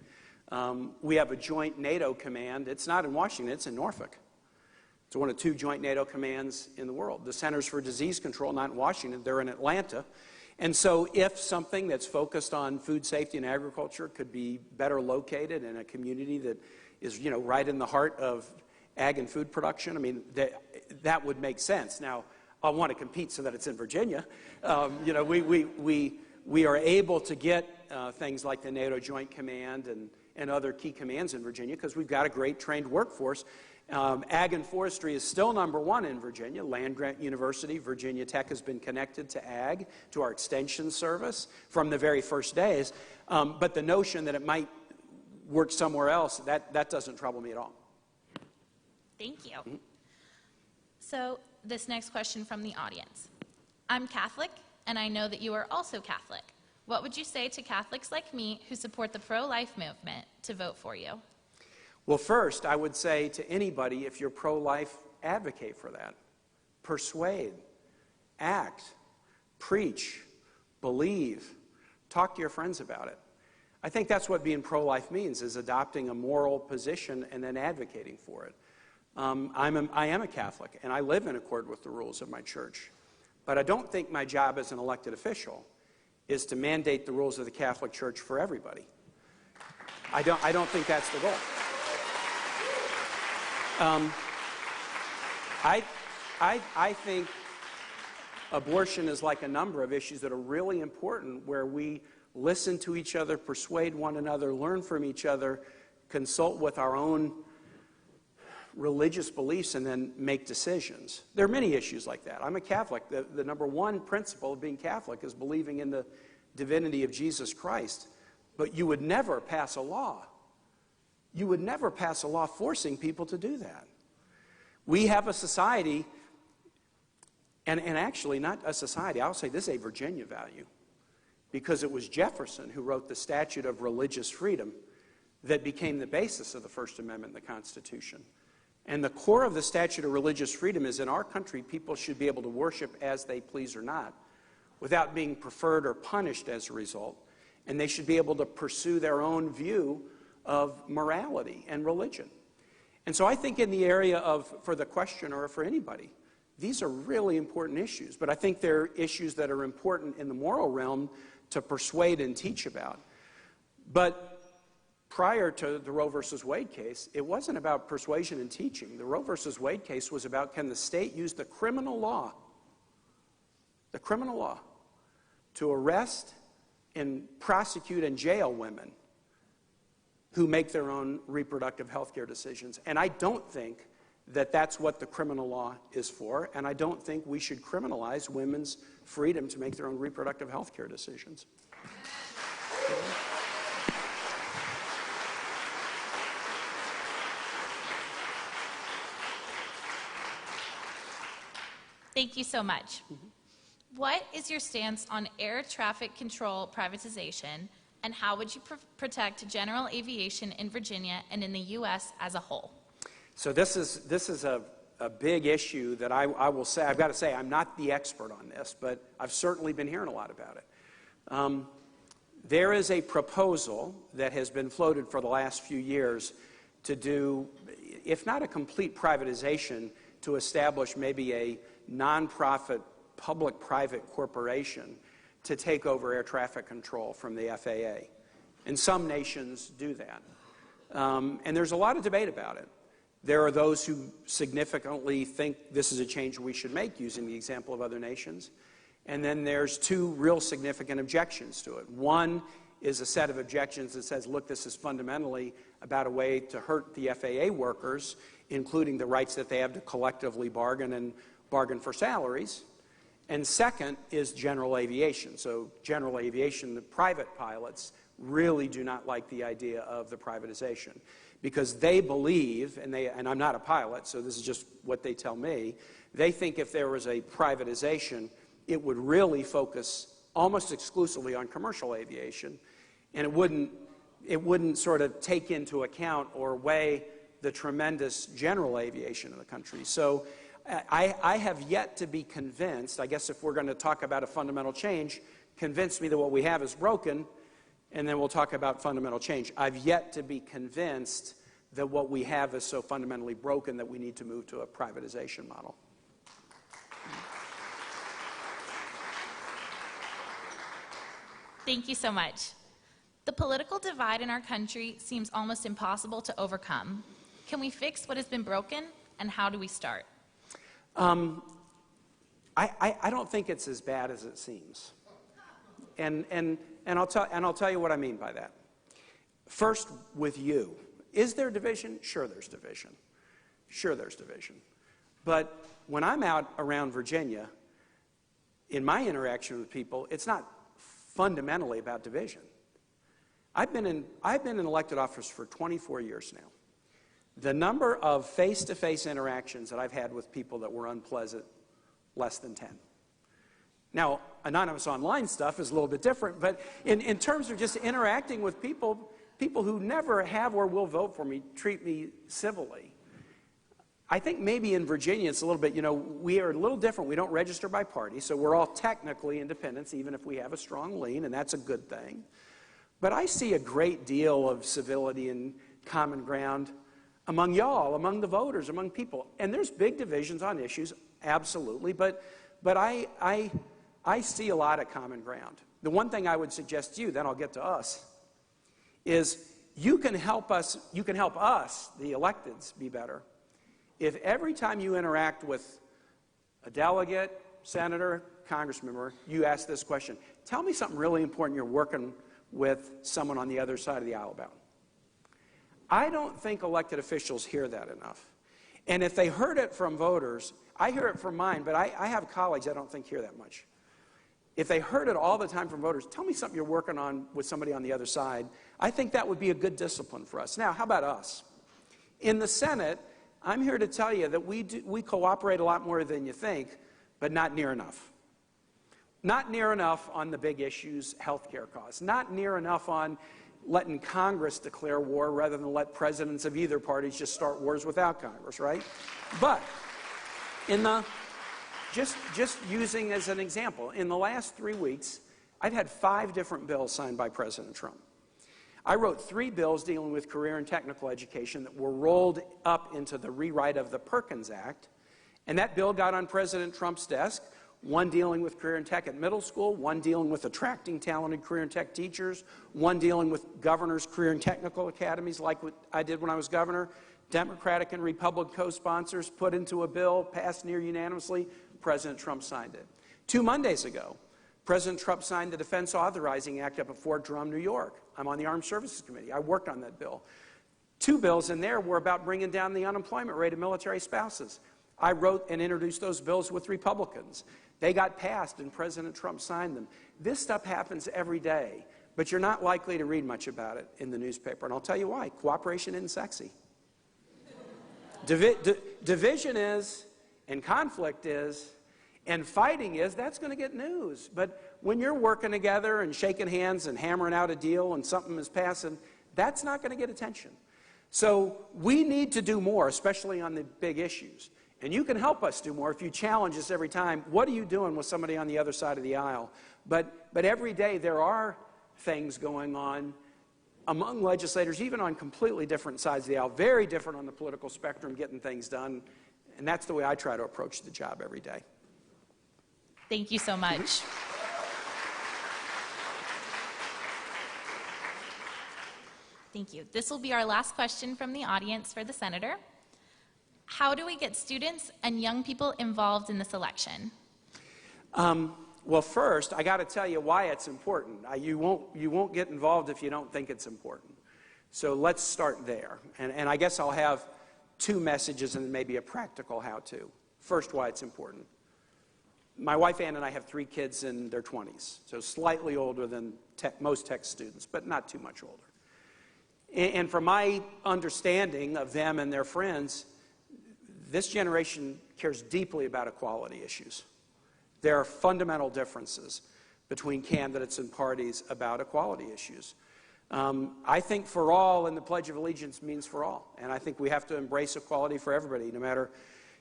Speaker 6: We have a joint NATO command. It's not in Washington, it's in Norfolk. It's one of two joint NATO commands in the world. The Centers for Disease Control, not in Washington, they're in Atlanta. And so if something that's focused on food safety and agriculture could be better located in a community that is, you know, right in the heart of ag and food production, I mean, that would make sense. Now, I want to compete so that it's in Virginia. You know, we are able to get things like the NATO Joint Command and other key commands in Virginia because we've got a great trained workforce. Ag and forestry is still #1 in Virginia. Land-grant university, Virginia Tech has been connected to ag, to our extension service from the very first days. But the notion that it might work somewhere else, that doesn't trouble me at all.
Speaker 4: Thank you. Mm-hmm. So this next question from the audience. I'm Catholic, and I know that you are also Catholic. What would you say to Catholics like me who support the pro-life movement to vote for you?
Speaker 6: Well, first, I would say to anybody, if you're pro-life, advocate for that. Persuade, act, preach, believe, talk to your friends about it. I think that's what being pro-life means, is adopting a moral position and then advocating for it. I am a Catholic, and I live in accord with the rules of my church. But I don't think my job as an elected official is to mandate the rules of the Catholic Church for everybody. I don't think that's the goal. I think abortion is like a number of issues that are really important, where we listen to each other, persuade one another, learn from each other, consult with our own religious beliefs, and then make decisions. There are many issues like that. I'm a Catholic. The #1 principle of being Catholic is believing in the divinity of Jesus Christ. But you would never pass a law. You would never pass a law forcing people to do that. We have a society And actually, not a society, I'll say this is a Virginia value, because it was Jefferson who wrote the Statute of Religious Freedom that became the basis of the First Amendment in the Constitution. And the core of the Statute of Religious Freedom is in our country, people should be able to worship as they please or not, without being preferred or punished as a result. And they should be able to pursue their own view of morality and religion. And so I think in the area of, for the questioner or for anybody, these are really important issues. But I think they're issues that are important in the moral realm to persuade and teach about. But prior to the Roe versus Wade case, it wasn't about persuasion and teaching. The Roe versus Wade case was about, can the state use the criminal law to arrest and prosecute and jail women who make their own reproductive health care decisions. And I don't think that that's what the criminal law is for, and I don't think we should criminalize women's freedom to make their own reproductive health care decisions.
Speaker 4: Thank you so much. What is your stance on air traffic control privatization, and how would you protect general aviation in Virginia and in the U.S. as a whole?
Speaker 6: So this is a big issue that I will say, I've got to say, I'm not the expert on this, but I've certainly been hearing a lot about it. There is a proposal that has been floated for the last few years to do, if not a complete privatization, to establish maybe a nonprofit public-private corporation to take over air traffic control from the FAA. And some nations do that. And there's a lot of debate about it. There are those who significantly think this is a change we should make, using the example of other nations. And then there's two real significant objections to it. One is a set of objections that says, look, this is fundamentally about a way to hurt the FAA workers, including the rights that they have to collectively bargain and bargain for salaries. And second is general aviation. So general aviation, the private pilots, really do not like the idea of the privatization, because they believe, and I'm not a pilot, so this is just what they tell me, they think if there was a privatization, it would really focus almost exclusively on commercial aviation, and it wouldn't sort of take into account or weigh the tremendous general aviation in the country. So I have yet to be convinced, I guess if we're going to talk about a fundamental change, convince me that what we have is broken, and then we'll talk about fundamental change. I've yet to be convinced that what we have is so fundamentally broken that we need to move to a privatization model.
Speaker 4: Thank you so much. The political divide in our country seems almost impossible to overcome. Can we fix what has been broken, and how do we start?
Speaker 6: I don't think it's as bad as it seems. And I'll tell you what I mean by that. First, with you. Is there division? Sure there's division. Sure there's division. But when I'm out around Virginia, in my interaction with people, it's not fundamentally about division. I've been in elected office for 24 years now. The number of face-to-face interactions that I've had with people that were unpleasant, less than 10. Now, anonymous online stuff is a little bit different, but in terms of just interacting with people who never have or will vote for me treat me civilly. I think maybe in Virginia it's a little bit, we are a little different. We don't register by party, so we're all technically independents, even if we have a strong lean, and that's a good thing. But I see a great deal of civility and common ground among y'all, among the voters, among people. And there's big divisions on issues, absolutely, but I see a lot of common ground. The one thing I would suggest to you, then I'll get to us, is you can help us, the electeds, be better if every time you interact with a delegate, senator, congressmember, you ask this question: tell me something really important you're working with someone on the other side of the aisle about. I don't think elected officials hear that enough. And if they heard it from voters, I hear it from mine, but I have colleagues I don't think hear that much. If they heard it all the time from voters, tell me something you're working on with somebody on the other side, I think that would be a good discipline for us. Now, how about us? In the Senate, I'm here to tell you that we cooperate a lot more than you think, but not near enough. Not near enough on the big issues, healthcare costs. Not near enough on letting Congress declare war rather than let presidents of either parties just start wars without Congress, right? But just using as an example, in the last 3 weeks, I've had 5 different bills signed by President Trump. I wrote 3 bills dealing with career and technical education that were rolled up into the rewrite of the Perkins Act, and that bill got on President Trump's desk. One dealing with career and tech at middle school, one dealing with attracting talented career and tech teachers, one dealing with governors' career and technical academies like what I did when I was governor. Democratic and Republican co-sponsors put into a bill, passed near unanimously. President Trump signed it. 2 Mondays ago, President Trump signed the Defense Authorizing Act up at Fort Drum, New York. I'm on the Armed Services Committee. I worked on that bill. 2 bills in there were about bringing down the unemployment rate of military spouses. I wrote and introduced those bills with Republicans. They got passed and President Trump signed them. This stuff happens every day, but you're not likely to read much about it in the newspaper. And I'll tell you why. Cooperation isn't sexy. Division is, and conflict is, and fighting is. That's going to get news. But when you're working together and shaking hands and hammering out a deal and something is passing, that's not going to get attention. So we need to do more, especially on the big issues. And you can help us do more if you challenge us every time. What are you doing with somebody on the other side of the aisle? But every day there are things going on among legislators, even on completely different sides of the aisle, very different on the political spectrum, getting things done. And that's the way I try to approach the job every day.
Speaker 4: Thank you so much. Thank you. This will be our last question from the audience for the senator. How do we get students and young people involved in this election?
Speaker 6: Well, first, I got to tell you why it's important. You won't get involved if you don't think it's important. So let's start there. And I guess I'll have 2 messages and maybe a practical how-to. First, why it's important. My wife Ann and I have 3 kids in their 20s, so slightly older than most tech students, but not too much older. And from my understanding of them and their friends, this generation cares deeply about equality issues. There are fundamental differences between candidates and parties about equality issues. I think for all in the Pledge of Allegiance means for all. And I think we have to embrace equality for everybody, no matter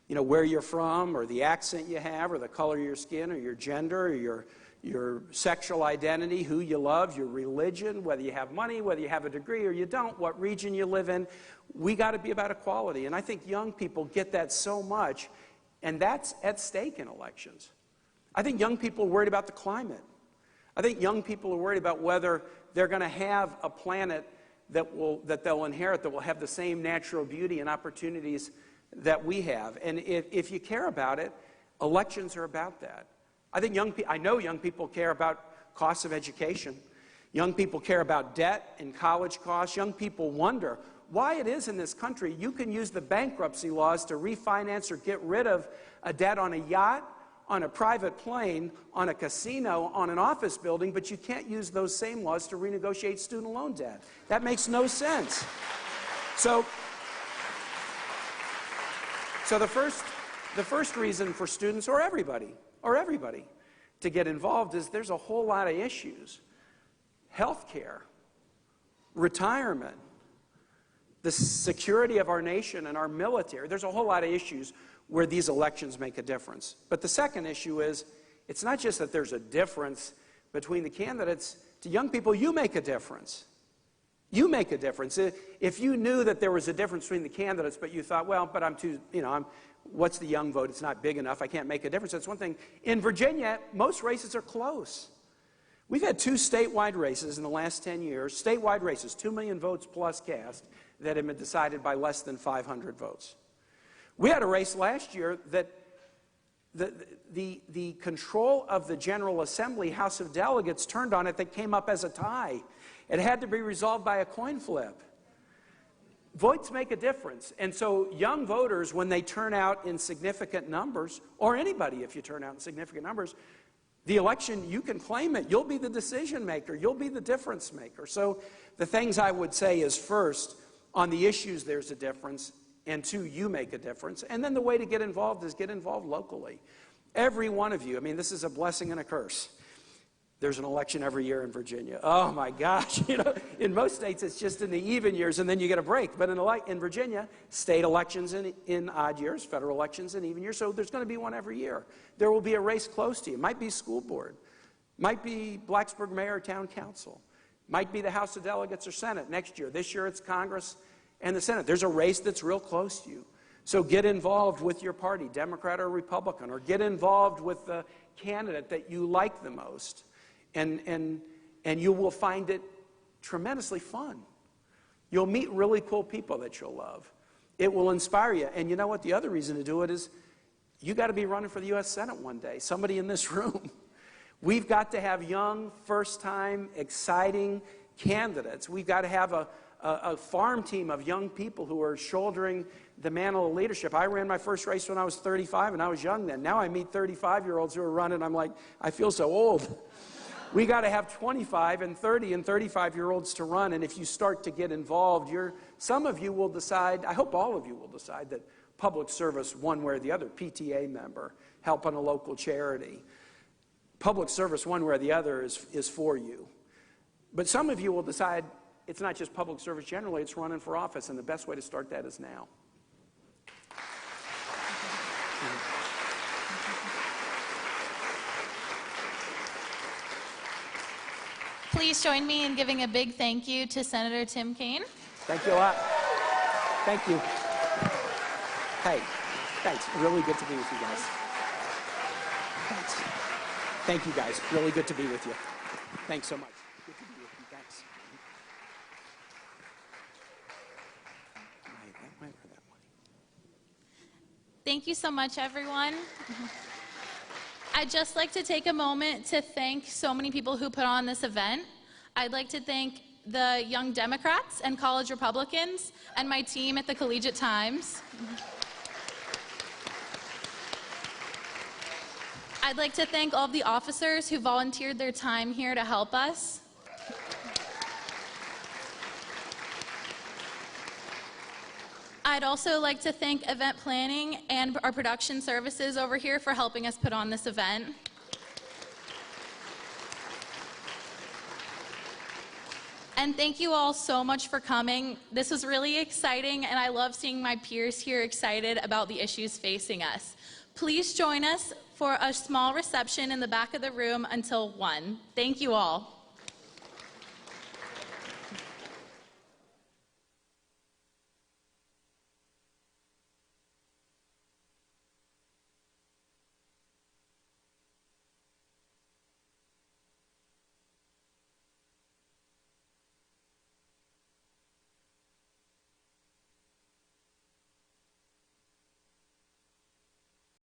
Speaker 6: where you're from or the accent you have or the color of your skin or your gender or your sexual identity, who you love, your religion, whether you have money, whether you have a degree or you don't, what region you live in. We got to be about equality. And I think young people get that so much, and that's at stake in elections. I think young people are worried about the climate. I think young people are worried about whether they're going to have a planet that they'll inherit that will have the same natural beauty and opportunities that we have. And if you care about it, elections are about that. I know young people care about costs of education. Young people care about debt and college costs. Young people wonder why it is in this country you can use the bankruptcy laws to refinance or get rid of a debt on a yacht, on a private plane, on a casino, on an office building, but you can't use those same laws to renegotiate student loan debt. That makes no sense. So the first reason for students or everybody to get involved is there's a whole lot of issues. Healthcare, retirement, the security of our nation and our military. There's a whole lot of issues where these elections make a difference. But the second issue is, it's not just that there's a difference between the candidates. To young people, you make a difference. You make a difference. If you knew that there was a difference between the candidates, but you thought, well, but I'm too, what's the young vote? It's not big enough. I can't make a difference. That's one thing. In Virginia, most races are close. We've had 2 statewide races in the last 10 years, statewide races, 2 million votes plus cast, that have been decided by less than 500 votes. We had a race last year that the control of the General Assembly, House of Delegates, turned on it that came up as a tie. It had to be resolved by a coin flip. Votes make a difference. And so young voters, when they turn out in significant numbers, or anybody if you turn out in significant numbers, the election, you can claim it. You'll be the decision maker. You'll be the difference maker. So the things I would say is, first, on the issues there's a difference, and 2, you make a difference. And then the way to get involved is get involved locally. Every one of you. I mean, this is a blessing and a curse. There's an election every year in Virginia. Oh my gosh, in most states it's just in the even years and then you get a break. But in Virginia, state elections in odd years, federal elections in even years. So there's going to be one every year. There will be a race close to you. It might be school board, might be Blacksburg Mayor or Town Council, might be the House of Delegates or Senate next year. This year it's Congress and the Senate. There's a race that's real close to you. So get involved with your party, Democrat or Republican, or get involved with the candidate that you like the most. And you will find it tremendously fun. You'll meet really cool people that you'll love. It will inspire you. And you know what? The other reason to do it is you got to be running for the U.S. Senate one day. Somebody in this room. We've got to have young, first-time, exciting candidates. We've got to have a farm team of young people who are shouldering the mantle of leadership. I ran my first race when I was 35, and I was young then. Now I meet 35-year-olds who are running. I'm like, I feel so old. We got to have 25 and 30 and 35-year-olds to run, and if you start to get involved, some of you will decide, I hope all of you will decide that public service one way or the other, PTA member, help on a local charity, public service one way or the other is for you. But some of you will decide it's not just public service generally, it's running for office, and the best way to start that is now.
Speaker 4: Please join me in giving a big thank you to Senator Tim Kaine.
Speaker 6: Thank you a lot. Thank you. Hey, thanks. Really good to be with you guys. Thanks. Thank you guys. Really good to be with you. Thanks so much. Good to be with you. Thanks.
Speaker 4: Thank you so much, everyone. I'd just like to take a moment to thank so many people who put on this event. I'd like to thank the Young Democrats and College Republicans and my team at the Collegiate Times. I'd like to thank all of the officers who volunteered their time here to help us. I'd also like to thank event planning and our production services over here for helping us put on this event. And thank you all so much for coming. This was really exciting, and I love seeing my peers here excited about the issues facing us. Please join us for a small reception in the back of the room until 1. Thank you all.